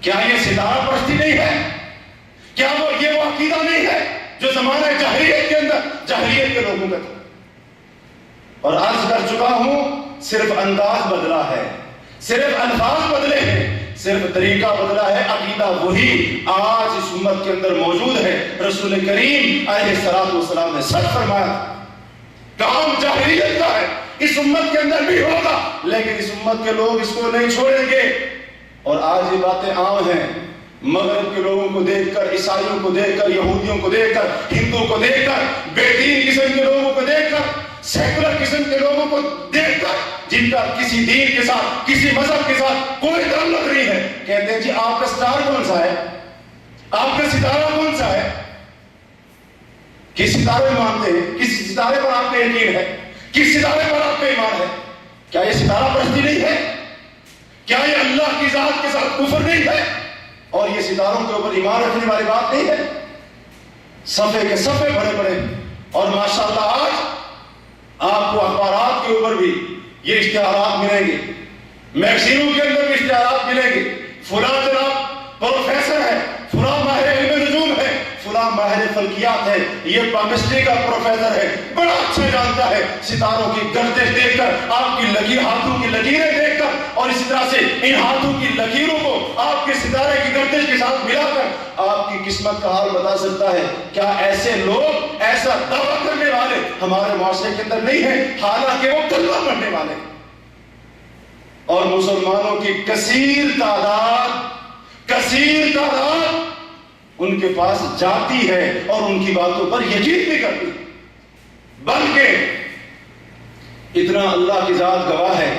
کیا یہ ستارہ پرستی نہیں ہے؟ کیا یہ وہ عقیدہ نہیں ہے جو زمانہ جاہلیت کے اندر جاہلیت کے لوگوں کا تھا؟ اور عرض کر چکا ہوں، صرف انداز بدلا ہے، صرف الفاظ بدلے ہیں، صرف طریقہ بدلا ہے، عقیدہ وہی آج اس امت کے اندر موجود ہے۔ رسول کریم علیہ الصلوۃ والسلام نے سچ فرمایا، کام جاہلیت کا ہے، اس امت کے اندر بھی ہوگا، لیکن اس امت کے لوگ اس کو نہیں چھوڑیں گے۔ اور آج یہ باتیں عام ہیں، مغرب کے لوگوں کو دیکھ کر، عیسائیوں کو دیکھ کر، یہودیوں کو دیکھ کر، ہندوؤں کو دیکھ کر، بے دین قسم کے لوگوں کو دیکھ کر، سیکولر قسم کے لوگوں کو دیکھ کر، جن کا کسی دین کے ساتھ، کسی مذہب کے ساتھ کوئی تعلق نہیں ہے، کہتے ہیں جی آپ کا سٹار کون سا ہے، آپ کا ستارہ کون سا ہے؟ کس ستارے مانتے ہیں؟ کس ستارے پر آپ کا یقین ہے؟ کس ستارے پر آپ کا ایمان ہے؟ کیا یہ ستارہ پرستی نہیں ہے؟ کیا یہ اللہ کی ذات کے ساتھ کفر نہیں ہے؟ اور یہ ستاروں کے اوپر ایمان رکھنے والی بات نہیں ہے؟ صفحے کے صفحے بڑے بڑے، اور ماشاءاللہ آج آپ کو اخبارات کے اوپر بھی یہ اشتہارات ملیں گے، میگزینوں کے اندر بھی اشتہارات ملیں گے، فلاں جناب پروفیسر ہے، فلاں ماہر علم نجوم ہے، فلاں ماہر فلکیات ہے، یہ کیمسٹری کا پروفیسر ہے، بڑا اچھا جانتا ہے ستاروں کی گردش دیکھ کر، آپ کی ہاتھوں کی لکیریں دیکھ کر، اور اسی طرح سے ان ہاتھوں کی لکیروں کو آپ کے ستارے کی گردش کے ساتھ ملا کر آپ کی قسمت کا حال بتا سکتا ہے۔ کیا ایسے لوگ، ایسا دعویٰ کرنے والے ہمارے معاشرے کے اندر نہیں ہیں؟ حالانکہ وہ کلمہ پڑھنے والے ہیں، اور مسلمانوں کی کثیر تعداد ان کے پاس جاتی ہے اور ان کی باتوں پر یقین بھی کرتی ہے، بلکہ اتنا اللہ کی ذات گواہ ہے،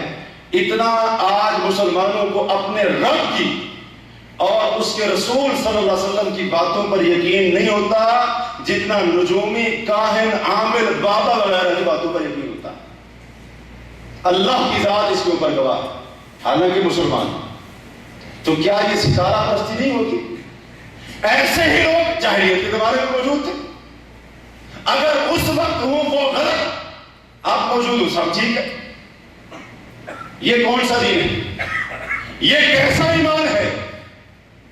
اتنا آج مسلمانوں کو اپنے رب کی اور اس کے رسول صلی اللہ علیہ وسلم کی باتوں پر یقین نہیں ہوتا جتنا نجومی، کاہن، عامل، بابا وغیرہ کی باتوں پر یقین ہوتا ہے۔ اللہ کی ذات اس کے اوپر گواہ ہے، حالانکہ مسلمان۔ تو کیا یہ ستارہ پرستی نہیں ہوتی؟ ایسے ہی لوگ جاہلیت کے زمانے میں موجود تھے، اگر اس وقت وہ غلط آپ موجود ہو، سب ٹھیک ہے۔ یہ کون سا دین ہے؟ یہ کیسا ایمان ہے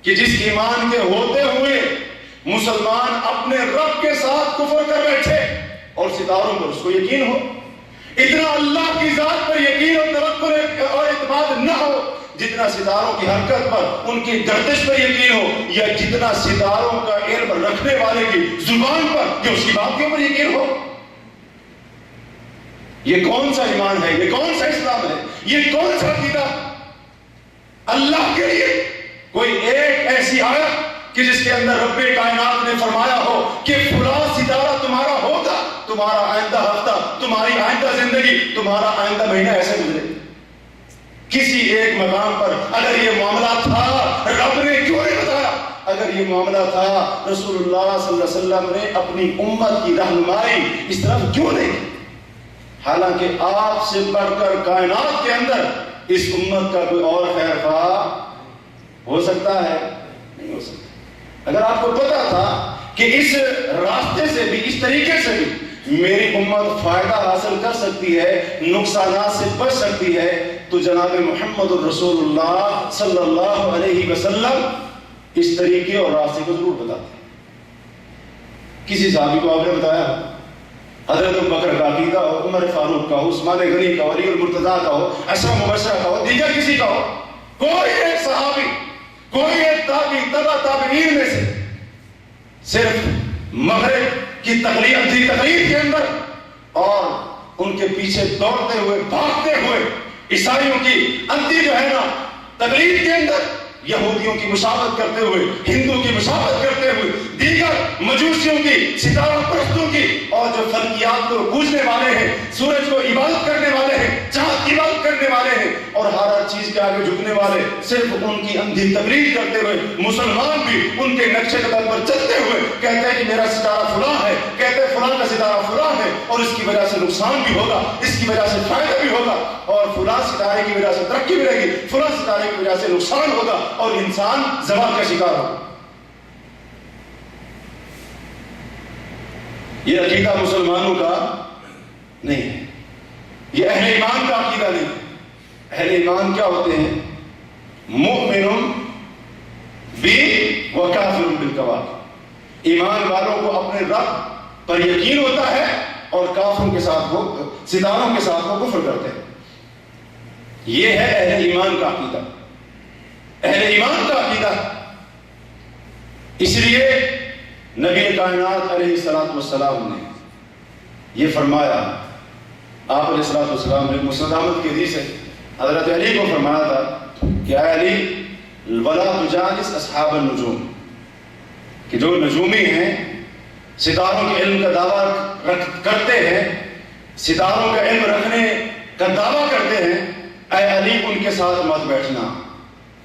کہ جس ایمان کے ہوتے ہوئے مسلمان اپنے رب کے ساتھ کفر کر بیٹھے اور ستاروں پر اس کو یقین ہو؟ اتنا اللہ کی ذات پر یقین اور توکل اور اعتماد نہ ہو جتنا ستاروں کی حرکت پر، ان کی گردش پر یقین ہو، یا جتنا ستاروں کا علم رکھنے والے کی زبان پر کہ اس کی بات کے اوپر یقین ہو۔ یہ کون سا ایمان ہے؟ یہ کون سا اسلام ہے؟ یہ کون سا عقیدہ؟ اللہ کے لیے کوئی ایک ایسی آیت کہ جس کے اندر رب کائنات نے فرمایا ہو کہ فلاں ستارہ تمہارا ہوگا، تمہارا آئندہ ہفتہ، تمہاری آئندہ زندگی، تمہارا آئندہ مہینہ ایسے گزرے؟ کسی ایک مقام پر اگر یہ معاملہ تھا، رب نے کیوں نہیں بتایا؟ اگر یہ معاملہ تھا، رسول اللہ صلی اللہ علیہ وسلم نے اپنی امت کی رہنمائی اس طرف کیوں نہیں کی؟ حالانکہ آپ سے بڑھ کر کائنات کے اندر اس امت کا کوئی اور خیر خواہ ہو سکتا ہے؟ نہیں ہو سکتا۔ اگر آپ کو پتا تھا کہ اس راستے سے بھی، اس طریقے سے بھی میری امت فائدہ حاصل کر سکتی ہے، نقصانات سے بچ سکتی ہے، تو جناب محمد الرسول اللہ صلی اللہ علیہ وسلم اس طریقے اور راستے کو ضرور بتاتے ہیں۔ کسی صحابی کو آپ نے بتایا، حضرت ابوبکر کا عقیدہ ہو، عمر فاروق کا ہو، عثمان غنی کا ہو، علی المرتضیٰ کا ہو، عشرہ مبشرہ کا ہو، دیگر کسی کا ہو، کوئی ایک صحابی، کوئی ایک تابعی، تبع تابعین میں سے صرف مغرب کی تقلید کے اندر اور ان کے پیچھے دوڑتے ہوئے، بھاگتے ہوئے، عیسائیوں کی انتی جو ہے نا تقلید کے اندر، یہودیوں کی مشابہت کرتے ہوئے، ہندو کی مشابہت کرتے ہوئے، دیگر مجوسیوں کی، ستارہ پرستوں کی، اور جو فلکیات کو پوجنے والے ہیں، سورج کو عبادت کرنے والے ہیں، چاند کی عبادت کرنے والے ہیں، اور ہر چیز کے آگے جھکنے والے، صرف ان کی اندھی تقلید کرتے ہوئے مسلمان بھی ان کے نقشے قدم پر چلتے ہوئے کہتے ہیں کہ میرا ستارہ فلاں ہے، کہتے ہیں فلاں کا ستارہ فلاں ہے، اور اس کی وجہ سے نقصان بھی ہوگا، اس کی وجہ سے فائدہ بھی ہوگا، اور فلاں ستارے کی وجہ سے ترقی ملے گی، فلاں ستارے کی وجہ سے نقصان ہوگا، اور انسان زوال کا شکار ہوگا۔ یہ عقیدہ مسلمانوں کا نہیں ہے، یہ اہل ایمان کا عقیدہ نہیں ہے۔ اہل ایمان کیا ہوتے ہیں؟ مؤمن بی و کافر بالکواکب، ایمان والوں کو اپنے رب پر یقین ہوتا ہے اور کافروں کے ساتھ وہ، ستاروں کے ساتھ وہ کفر کرتے ہیں۔ یہ ہے اہل ایمان کا عقیدہ، اہل ایمان کا عقیدہ۔ اس لیے نبی کائنات علیہ الصلوۃ والسلام نے یہ فرمایا، آپ علیہ الصلوۃ والسلام نے مسند احمد کی حدیث ہے، حضرت علی کو فرمایا تھا کہ اے علی ولا تجالس اصحاب النجوم، کہ جو نجومی ہیں، ستاروں کے علم کا دعویٰ کرتے ہیں، ستاروں کا علم رکھنے کا دعویٰ کرتے ہیں، اے علی ان کے ساتھ مت بیٹھنا،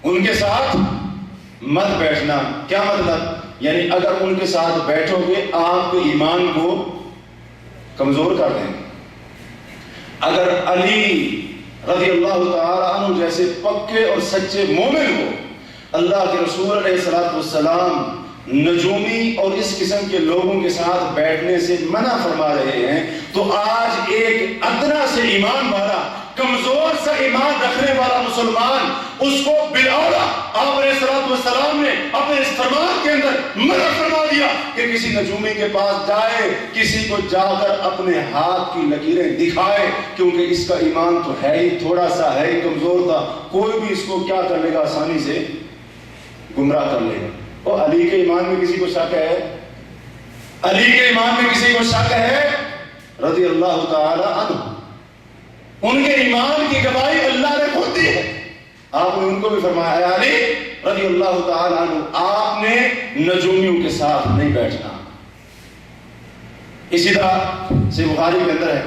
ان کے ساتھ مت بیٹھنا۔ کیا مطلب؟ یعنی اگر ان کے ساتھ بیٹھو گے آپ کے ایمان کو کمزور کر دیں گے۔ اگر علی رضی اللہ تعالیٰ عنہ جیسے پکے اور سچے مومن کو اللہ کے رسول علیہ الصلوۃ والسلام نجومی اور اس قسم کے لوگوں کے ساتھ بیٹھنے سے منع فرما رہے ہیں، تو آج ایک ادنا سے ایمان والا، کمزور سا ایمان رکھنے والا مسلمان، اس کو بالاولیٰ آپ علیہ الصلوۃ والسلام نے اپنے اس فرمان کے اندر منع فرما دیا کہ کسی نجومی کے پاس جائے، کسی کو جا کر اپنے ہاتھ کی لکیریں دکھائے، کیونکہ اس کا ایمان تو ہے ہی تھوڑا سا، ہے ہی کمزور تھا، کوئی بھی اس کو کیا کر لے گا، آسانی سے گمراہ کر لے گا۔ اور علی کے ایمان میں کسی کو شک ہے؟ علی کے ایمان میں کسی کو شک ہے؟ رضی اللہ تعالی عنہ، ان کے ایمان کی گواہی اللہ نے خود دی ہے۔ آپ نے ان کو بھی فرمایا، اے علی رضی اللہ تعالی عنہ، آپ نے نجومیوں کے ساتھ نہیں بیٹھنا۔ اسی طرح سے بخاری کے اندر ہے،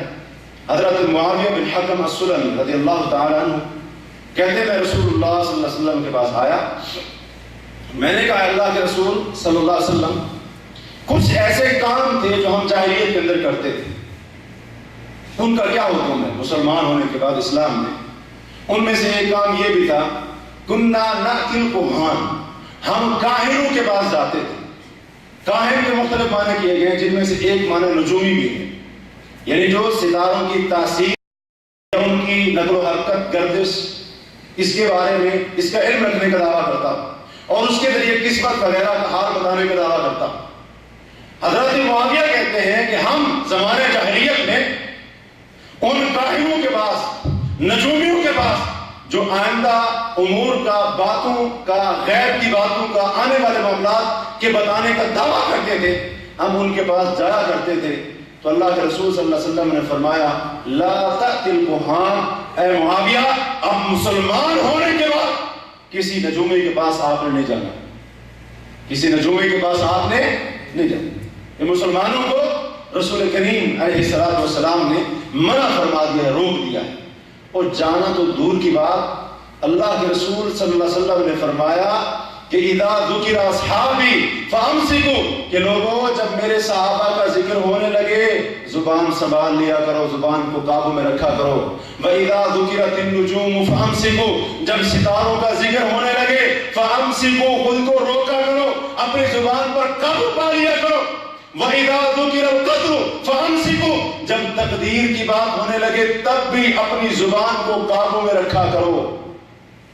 حضرت معاویہ بن حکم السلمی رضی اللہ تعالی عنہ کہتے ہیں، میں رسول اللہ صلی اللہ علیہ وسلم کے پاس آیا، میں نے کہا اللہ کے رسول صلی اللہ علیہ وسلم، کچھ ایسے کام تھے جو ہم جاہلیت کے اندر کرتے تھے، ان کا کیا حکم ہے مسلمان ہونے کے بعد اسلام میں؟ ان میں سے ایک کام یہ بھی تھا، کننا نأتی الکہان، ہم کاہنوں کے پاس جاتے تھے۔ کاہن کے مختلف معنی کیے گئے ہیں، جن میں سے ایک معنی نجومی بھی ہے، یعنی جو ستاروں کی تاثیر، ان کی نقل و حرکت، گردش، اس کے بارے میں اس کا علم رکھنے کا دعویٰ کرتا اور اس کے ذریعے قسمت وغیرہ کا حال بتانے کا دعویٰ کرتا۔ حضرت معاویہ کہتے ہیں کہ ہم زمانے جاہلیت میں ان کاہنوں کے پاس، نجومیوں کے پاس، جو آئندہ امور کا، باتوں کا، غیب کی باتوں کا، آنے والے معاملات کے بتانے کا دعویٰ کرتے تھے، ہم ان کے پاس جایا کرتے تھے۔ تو اللہ کے رسول صلی اللہ علیہ وسلم نے فرمایا، لا تأتی الکہان، اے معاویہ اب مسلمان ہونے کے بعد کسی نجومی کے پاس آپ نے نہیں جانا، کسی نجومی کے پاس آپ نے نہیں جانا۔ یہ مسلمانوں کو رسول کریم علیہ الصلوۃ والسلام نے منع فرما دیا، روک دیا ہے، اور جانا تو دور کی بات، اللہ کے رسول صلی اللہ علیہ وسلم نے فرمایا کہ اذا ذکر اصحابی فامسکوا، کہ لوگوں جب میرے صحابہ کا ذکر ہونے لگے زبان سنبھال لیا کرو، زبان کو قابو میں رکھا کرو۔ وَإِذَا ذُكِرَتِ النُّجُومُ فَأَمْسِكُوا، جب ستاروں کا ذکر ہونے لگے فَأَمْسِكُوا، خود کو روکا کرو، اپنی زبان پر قابو پا لیا کرو. وَإِذَا ذُكِرَ الْقَدْرُ فَأَمْسِكُوا، جب تقدیر کی بات ہونے لگے تب بھی اپنی زبان کو قابو میں رکھا کرو.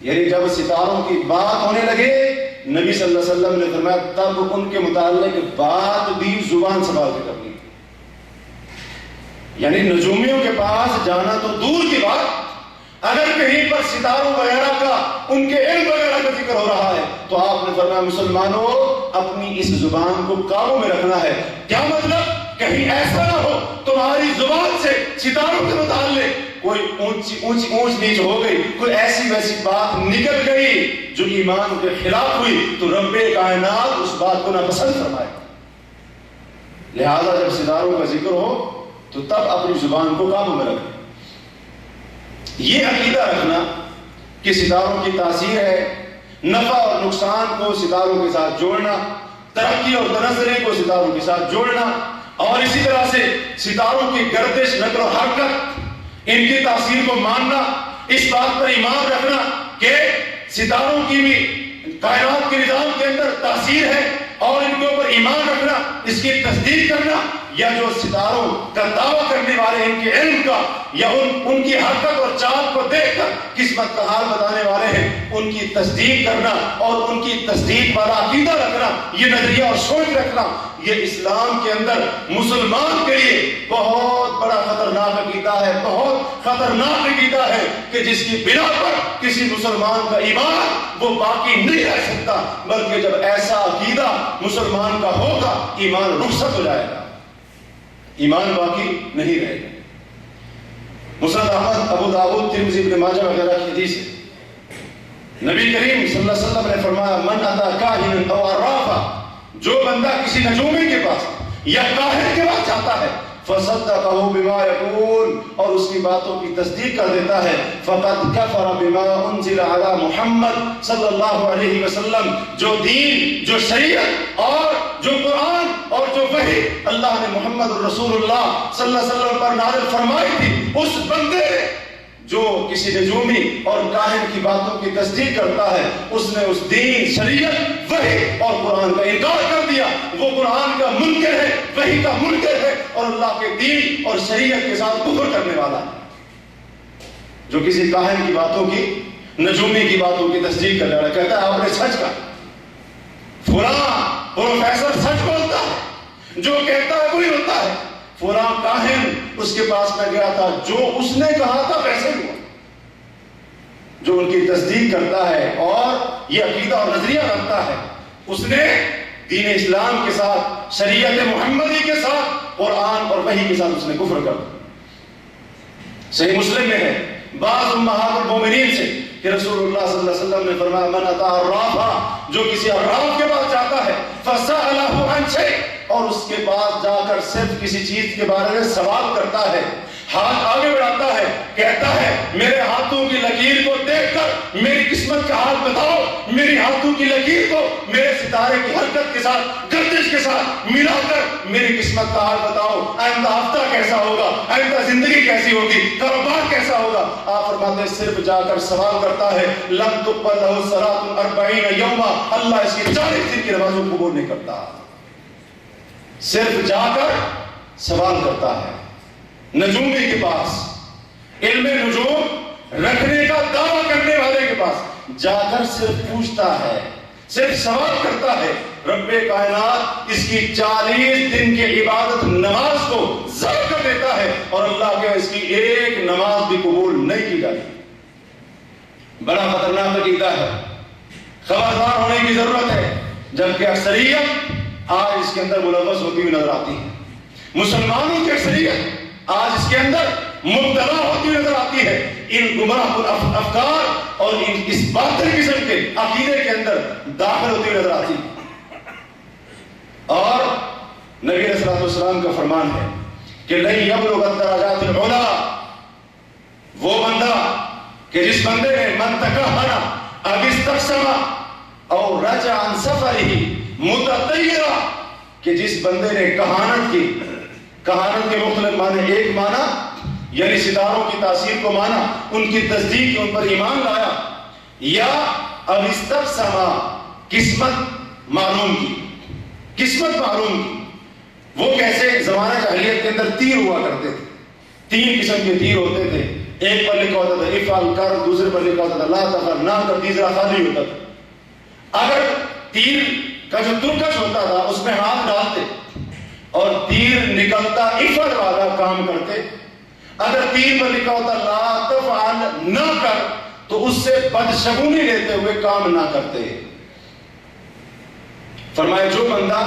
یعنی جب ستاروں کی بات ہونے لگے نبی صلی اللہ علیہ وسلم نے فرمایا تب ان کے متعلق بات بھی زبان سنبھال کے کرنی. یعنی نجومیوں کے پاس جانا تو دور کی بات، اگر کہیں پر ستاروں وغیرہ کا، ان کے علم وغیرہ کا ذکر ہو رہا ہے تو آپ نے فرمایا مسلمانوں اپنی اس زبان کو قابو میں رکھنا ہے. کیا مطلب؟ کہیں ایسا نہ ہو تمہاری زبان سے ستاروں کے متعلق کوئی اونچ نیچ ہو گئی، کوئی ایسی ویسی بات نکل گئی جو ایمان کے خلاف ہوئی تو رب کائنات اس بات کو ناپسند فرمائے. لہذا جب ستاروں کا ذکر ہو تو تب اپنی زبان کو قابو میں رکھیں. یہ عقیدہ رکھنا کہ ستاروں کی تاثیر ہے، نفع اور نقصان کو ستاروں کے ساتھ جوڑنا، ترقی اور تنزلی کو ستاروں کے ساتھ جوڑنا، اور اسی طرح سے ستاروں کی گردش، نقل و حرکت، ان کی تاثیر کو ماننا، اس بات پر ایمان رکھنا کہ ستاروں کی بھی کائنات کے نظام کے اندر تاثیر ہے اور ان کے اوپر ایمان رکھنا، اس کی تصدیق کرنا، یا جو ستاروں کا دعویٰ کرنے والے ان کے علم کا یا ان کی حرکت اور چال کو دیکھ کر قسمت کا حال بتانے والے ہیں ان کی تصدیق کرنا اور ان کی تصدیق والا عقیدہ رکھنا، یہ نظریہ اور سوچ رکھنا، یہ اسلام کے اندر مسلمان کے لیے بہت بڑا خطرناک عقیدہ ہے، بہت خطرناک عقیدہ ہے کہ جس کی بنا پر کسی مسلمان کا ایمان وہ باقی نہیں رہ سکتا، بلکہ جب ایسا عقیدہ مسلمان کا ہوگا ایمان رخصت ہو جائے گا، ایمان باقی نہیں رہے گا. مسند احمد، ابو داؤد، ترمذی، ابن ماجہ وغیرہ کی حدیث ہے، نبی کریم صلی اللہ علیہ وسلم نے فرمایا من اتی کاہنا او عرافا، جو بندہ کسی نجومی کے پاس یا کاہن کے پاس جاتا ہے فصدقہ بما یقول، اور اس کی باتوں کی تصدیق کر دیتا ہے، فقد کفر بما انزل علی محمد صلی اللہ علیہ وسلم، جو دین، جو شریعت اور جو قرآن اور جو وحی اللہ نے محمد الرسول اللہ صلی اللہ علیہ وسلم پر نازل فرمائی تھی، اس بندے نے جو کسی نجومی اور کاہن کی باتوں کی تصدیق کرتا ہے اس نے اس دین، شریعت، وحی اور قرآن کا انکار کر دیا. وہ قرآن کا منکر ہے، وحی کا منکر ہے اور اللہ کے دین اور شریعت کے ساتھ کفر کرنے والا ہے. جو کسی کاہن کی باتوں کی، نجومی کی باتوں کی تصدیق کرنے والا کہتا ہے آپ نے سچ کہا، فلاں پروفیسر سچ بولتا ہے، جو کہتا ہے وہی ہوتا ہے، فلاں کاہن اس کے پاس میں گیا تھا، جو اس نے کہا تھا ویسے ہوا. جو ان کی تصدیق کرتا ہے اور یہ عقیدہ اور نظریہ رکھتا ہے اس نے دین اسلام کے ساتھ، شریعت محمدی کے ساتھ، قرآن اور وحی کے ساتھ اس نے کفر کر دیا. صحیح مسلم میں ہے بعض امہات المومنین سے کہ رسول اللہ صلی اللہ علیہ وسلم نے فرمایا من اتی عرافا، جو کسی عراف کے پاس جاتا ہے فسألہ عن شیء، اور اس کے پاس جا کر صرف کسی چیز کے بارے میں سوال کرتا ہے، ہاتھ آگے بڑھاتا ہے، کہتا ہے میرے ہاتھوں کی لکیر کو دیکھ کر میری قسمت کا حال بتاؤ، میری ہاتھوں کی لکیر کو میرے ستارے کی حرکت کے ساتھ، گردش کے ساتھ ملا کر میری قسمت کا حال بتاؤ، آئندہ ہفتہ کیسا ہوگا، آئندہ زندگی کیسی ہوگی، کاروبار کیسا ہوگا. آپ فرماتے ہیں صرف جا کر سوال کرتا ہے لم تقبل لہ صلاۃ 40 یوما، اللہ اس کی 40 دن کی نمازوں کو قبول نہیں کرتا. صرف جا کر سوال کرتا ہے. نجومی کے پاس، علم نجوم رکھنے کا دعویٰ کرنے والے کے پاس جا کر صرف پوچھتا ہے، صرف سوال کرتا ہے. رب کائنات اس کی 40 دن کی عبادت نماز کو ضائع کر دیتا ہے اور اللہ کے اس کی ایک نماز بھی قبول نہیں کی جاتی. بڑا خطرناک عقیدہ ہے، خبردار ہونے کی ضرورت ہے. جبکہ اکثریت آج اس کے اندر ملوث ہوتی ہوئی نظر آتی ہے. مسلمانوں کی اکثریت آج اس کے اندر مبتلا ہوتی ہوئی نظر آتی ہے ان گمراہ افکار اور اس باطل قسم کے عقیدے کے اندر داخل ہوتی ہوئی نظر آتی ہے. اور نبی علیہ الصلوۃ والسلام کا فرمان ہے کہ لن یبلغ الدرجات العلی، وہ بندہ کہ جس بندے نے من تکہن او استقسم او رجع عن سفرہ متطیرا، کہ جس بندے نے کہانت کی، کہانت کے مختلف معنی، ایک معنی یعنی ستاروں کی تاثیر کو مانا، ان کی تصدیق، ان پر ایمان لایا، یا اب استقسم قسمت معلوم کی، قسمت معلوم کی۔ وہ کیسے؟ زمانہ جاہلیت کے اندر تیر ہوا کرتے تھے، 3 قسم کے تیر ہوتے تھے، ایک پر لکھا ہوتا تھا افعل کر، دوسرے پر لکھا ہوتا تھا لا تفعل نہ کر، تیسرا خالی ہوتا تھا۔ اگر تیر کا جو ترکش ہوتا تھا اس میں ہاتھ ڈالتے اور تیر نکلتا افعل والا کام کرتے، اگر تیر پر لکھا ہوتا لا تفعل نہ کر تو اس سے بدشگونی لیتے ہوئے کام نہ کرتے۔ فرمایا جو بندہ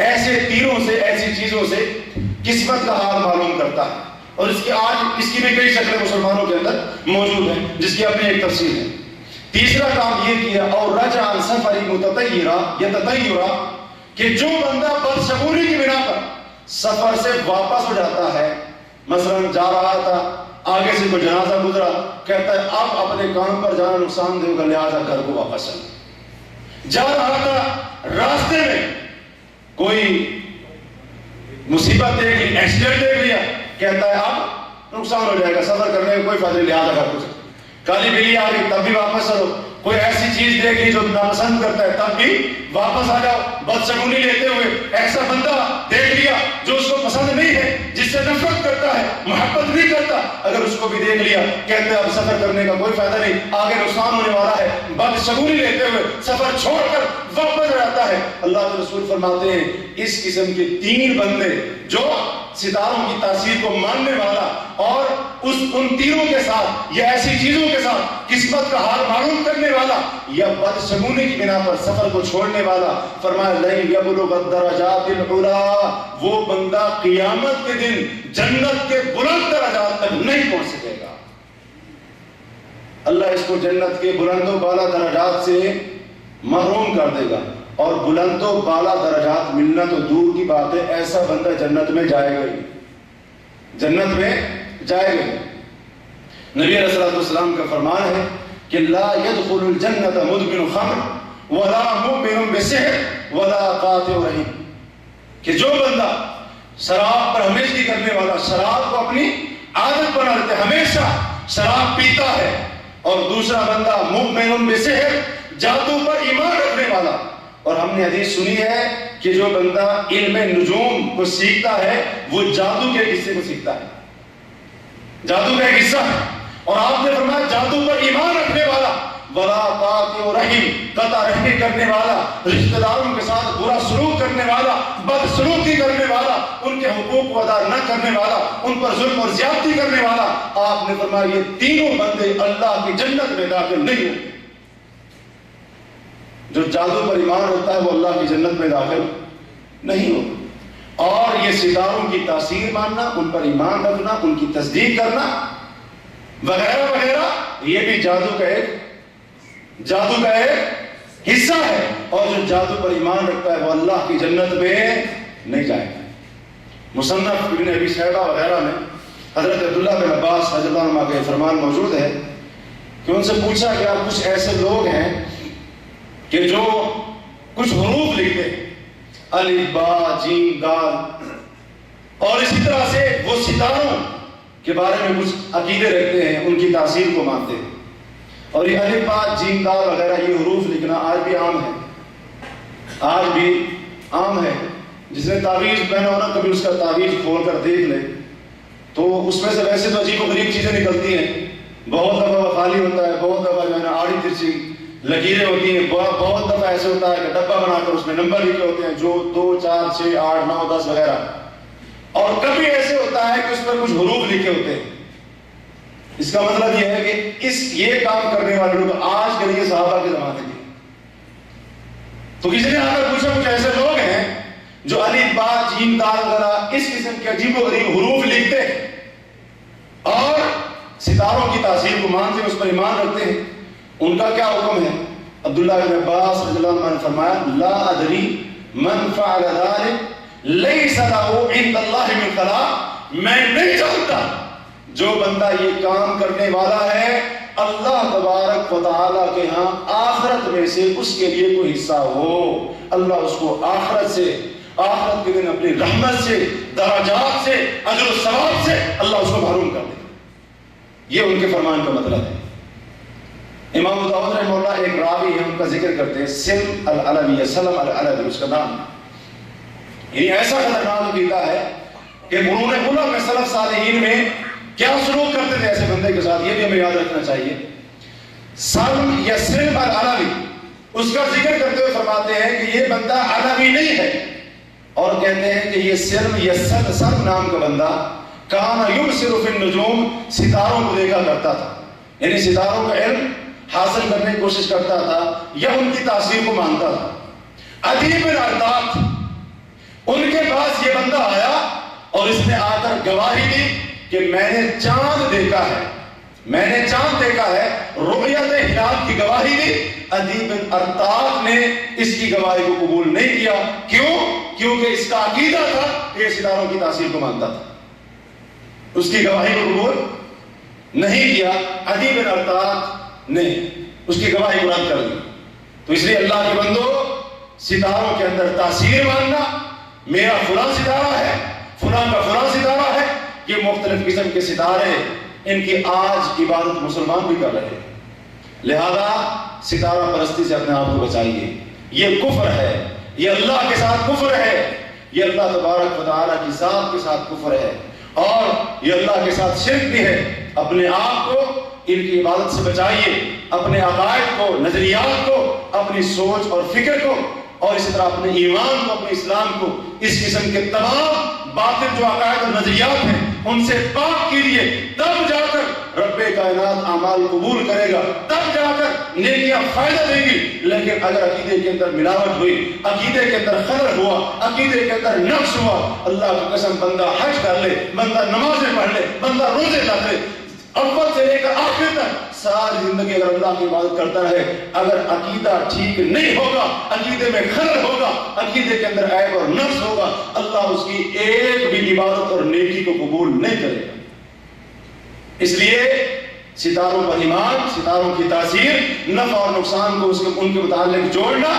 ایسے تیروں سے، ایسی چیزوں سے قسمت کا حال معلوم کرتا ہے، اور آج اس کی بھی کئی شکلیں مسلمانوں کے اندر موجود ہیں جس کی اپنی ایک تفصیل ہے۔ تیسرا کام یہ کیا اور رجع عن سفر متطیرا، کہ جو بندہ بدشگونی کی بنا پر سفر سے واپس ہو جاتا ہے، مثلا جا رہا تھا، آگے سے کوئی جنازہ گزرا، کہتا ہے اب اپنے کام پر جانا نقصان دے گا لہذا گھر کو واپس چل۔ جا رہا تھا، راستے میں کوئی مصیبت دیکھ لی، ایکسیڈنٹ دیکھ لیا، کہتا ہے اب نقصان ہو جائے گا، سفر کرنے میں کوئی فائدہ نہیں لہذا گھر کو چل۔ کالی بلی آ گئی تب بھی واپس چلو، کوئی ایسی چیز دیکھ لی جو ناپسند کرتا ہے تب بھی واپس آ جاؤ، بدشگونی لیتے ہوئے۔ ایسا بندہ دیکھ لیا جو اس کو پسند نہیں ہے، جس سے نفرت کرتا ہے، محبت نہیں کرتا، اگر اس کو بھی دیکھ لیا کہتے ہیں اب سفر کرنے کا کوئی فائدہ نہیں، آگے نقصان ہونے والا ہے، بدشگونی لیتے ہوئے سفر چھوڑ کر واپس جاتا ہے۔ اللہ کے رسول فرماتے ہیں اس قسم کے 3 بندے، جو ستاروں کی تاثیر کو ماننے والا اور ان تیروں کے ساتھ یا ایسی چیزوں کے ساتھ قسمت کا حال معلوم کرنے والا یا بدشگونی کی بنا پر سفر کو چھوڑنے والا، فرمایا لن یبلغ الدرجات العلی، وہ بندہ قیامت کے دن جنت کے بلند درجات تک نہیں پہنچ سکے گا۔ اللہ اس کو جنت کے بلند و بالا درجات سے محروم کر دے گا، اور بلند و بالا درجات ملنا تو دور کی بات ہے، ایسا بندہ جنت میں جائے گا ہی، جنت میں جائے گا۔ نبی علیہ الصلوۃ والسلام کا فرمان ہے کہ لا يدخل الجنت مدمن خمر ولا مؤمن بسحر ولا قاطع رحم، کہ جو بندہ شراب پر ہمیشگی کرنے والا، شراب کو اپنی عادت بنا لیتا ہے، ہمیشہ شراب پیتا ہے، اور دوسرا بندہ مؤمن بسحر، جادو پر ایمان رکھنے والا۔ اور ہم نے حدیث سنی ہے کہ جو بندہ علم نجوم کو سیکھتا ہے وہ جادو کے قصے کو سیکھتا ہے، جادو کا ایک حصہ ہے، اور آپ نے فرمایا جادو پر ایمان رکھنے والا، ولا قاطع رحم، قطع رحمی کرنے والا، رشتہ داروں کے ساتھ برا سلوک کرنے والا، بدسلوکی کرنے والا، ان کے حقوق کو ادا نہ کرنے والا، ان پر ظلم اور زیادتی کرنے والا، آپ نے فرمایا یہ تینوں بندے اللہ کی جنت میں داخل نہیں ہوں۔ جو جادو پر ایمان رکھتا ہے وہ اللہ کی جنت میں داخل نہیں ہوتا۔ اور یہ ستاروں کی تاثیر ماننا، ان پر ایمان رکھنا، ان کی تصدیق کرنا وغیرہ وغیرہ، یہ بھی جادو کا ایک حصہ ہے، اور جو جادو پر ایمان رکھتا ہے وہ اللہ کی جنت میں نہیں جائے گا۔ مصنف ابن ابی شیبہ وغیرہ میں حضرت عبداللہ بن عباس رضی اللہ عنہ کا فرمان موجود ہے کہ ان سے پوچھا کہ آپ کچھ ایسے لوگ ہیں کہ جو کچھ حروف لکھتے ہیں، الف با جیم دال، اور اسی طرح سے وہ ستاروں کے بارے میں کچھ عقیدے رکھتے ہیں، ان کی تاثیر کو مانتے ہیں، اور یہ الف با جیم دال وغیرہ یہ حروف لکھنا آج بھی عام ہے، آج بھی عام ہے۔ جس نے تعویذ پہنا ہونا کبھی اس کا تعویذ کھول کر دیکھ لے تو اس میں سے ویسے تو عجیب و غریب چیزیں نکلتی ہیں، بہت دفعہ وہ خالی ہوتا ہے، بہت دفعہ جو ہے نا آڑی ترچھی لکیریں ہوتی ہیں، بہت دفعہ ایسے ہوتا ہے کہ ڈبہ بنا کر اس میں نمبر لکھے ہوتے ہیں، جو 2 4 6 8 9 10 وغیرہ، اور کبھی ایسے ہوتا ہے کہ اس پر کچھ حروف لکھے ہوتے ہیں۔ اس کا مطلب یہ ہے کہ یہ کام کرنے والے لوگ آج کے لیے صحابہ کے زمانے کے، تو کسی نے آ کر پوچھا کچھ ایسے لوگ ہیں جو الف با جیم دال وغیرہ اس قسم کے عجیب و غریب حروف لکھتے ہیں اور ستاروں کی تاثیر کو مانتے ہیں، اس پر ایمان رکھتے ہیں، ان کا کیا حکم ہے؟ عبداللہ بن عباس رضی اللہ عنہ نے فرمایا لا ادری من فعل ذلك لیس له عند اللہ من خلاق، میں نہیں جانتا جو بندہ یہ کام کرنے والا ہے اللہ تبارک و تعالیٰ کے ہاں آخرت میں سے اس کے لیے کوئی حصہ ہو، اللہ اس کو آخرت سے، آخرت کے دن اپنی رحمت سے، درجات سے، اجر و ثواب سے اللہ اس کو محروم کر دے۔ یہ ان کے فرمان کا مطلب ہے۔ امام ابو داؤد رحمہ اللہ ایک راوی ہے، ان کا ذکر کرتے ہیں سلم العلوی، سلم العلوی اس کا نام، یعنی ایسا خطرناک عقیدہ ہے کہ قرون اولیٰ میں سلف صالحین میں کیا سلوک کرتے تھے ایسے بندے کے ساتھ، یہ بھی ہمیں یاد رکھنا چاہیے۔ سلم یا سلم العلوی اس کا ذکر کرتے ہوئے فرماتے ہیں کہ یہ بندہ علوی نہیں ہے، اور کہتے ہیں کہ یہ سلم یا سلم نام کا بندہ کان یبصر فی النجوم، ستاروں کو دیکھا کرتا تھا، یعنی ستاروں کا علم حاصل کرنے کی کوشش کرتا تھا یا ان کی تاثیر کو مانتا تھا۔ عدی بن ارطاط ان کے پاس یہ بندہ آیا اور اس نے آ کر گواہی دی کہ میں نے چاند دیکھا ہے، میں نے چاند دیکھا ہے، رؤیت ہلال کی گواہی دی۔ عدی بن ارطاط نے اس کی گواہی کو قبول نہیں کیا، کیوں؟ کیونکہ اس کا عقیدہ تھا کہ یہ ستاروں کی تاثیر کو مانتا تھا، اس کی گواہی کو قبول نہیں کیا۔ عدی بن ارطاط نے اس کی گواہی کو رد کر دی۔ تو اس لیے اللہ کے بندو، ستاروں کے اندر تاثیر ماننا، میرا فلاں ستارہ ہے، فلاں کا فلاں ستارہ ہے، یہ مختلف قسم کے ستارے، ان کی آج عبادت مسلمان بھی کر رہے ہیں، لہذا ستارہ پرستی سے اپنے آپ کو بچائیے، یہ کفر ہے، یہ اللہ کے ساتھ کفر ہے، یہ اللہ تبارک و تعالیٰ کی ذات کے ساتھ کفر ہے، اور یہ اللہ کے ساتھ شرک بھی ہے۔ اپنے آپ کو ان کی عبادت سے بچائیے، اپنے عقائد کو، نظریات کو، اپنی سوچ اور فکر کو، اور اسی طرح اپنے ایمان کو، اپنے اسلام کو اس قسم کے تمام باطل جو عقائد اور نظریات ہیں ان سے پاک کیجیے، تب جا کر رب کائنات اعمال قبول کرے گا، تب جا کر نیکیاں فائدہ دیں گی۔ لیکن اگر عقیدے کے اندر ملاوٹ ہوئی، عقیدے کے اندر خلل ہوا، عقیدے کے اندر نقص ہوا، اللہ کی قسم بندہ حج کر لے، بندہ نمازیں پڑھ لے، بندہ روزے رکھ لے، اول سے لے کر آخر تک ساری زندگی اگر اللہ کی عبادت کرتا رہے، اگر عقیدہ ٹھیک نہیں ہوگا، عقیدے میں خلل ہوگا، عقیدے کے اندر عیب اور نقص ہوگا، اللہ اس کی ایک بھی عبادت اور نیکی کو قبول نہیں کرے گا۔ اس لیے ستاروں پر ایمان، ستاروں کی تاثیر، نفع اور نقصان کو ان کے متعلق جوڑنا،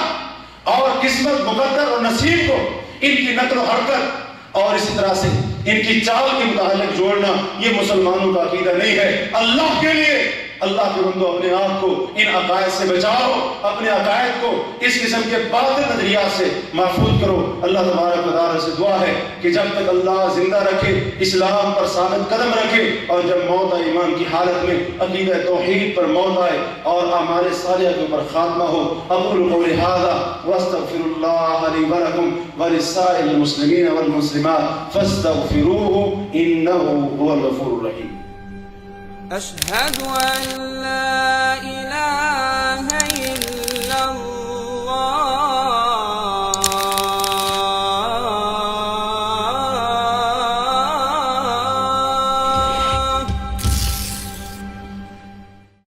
اور قسمت، مقدر اور نصیب کو ان کی نقل و حرکت اور اسی طرح سے ان کی چال کے متعلق جوڑنا، یہ مسلمانوں کا عقیدہ نہیں ہے۔ اللہ کے لیے، اللہ کے بندو، اپنے آپ کو ان عقائد سے بچاؤ، اپنے عقائد کو اس قسم کے باطل نظریات سے محفوظ کرو۔ اللہ تبارک و تعالیٰ سے دعا ہے کہ جب تک اللہ زندہ رکھے، اسلام پر ثابت قدم رکھے، اور جب موت آئے ایمان کی حالت میں عقیدہ توحید پر موت آئے اور اعمال صالحہ کے اوپر خاتمہ ہو۔ اقول قولی ھذا واستغفر اللہ لی ولکم ولسائر المسلمین والمسلمات فاستغفروہ انہ هو الغفور الرحیم۔ أشهد أن لا إله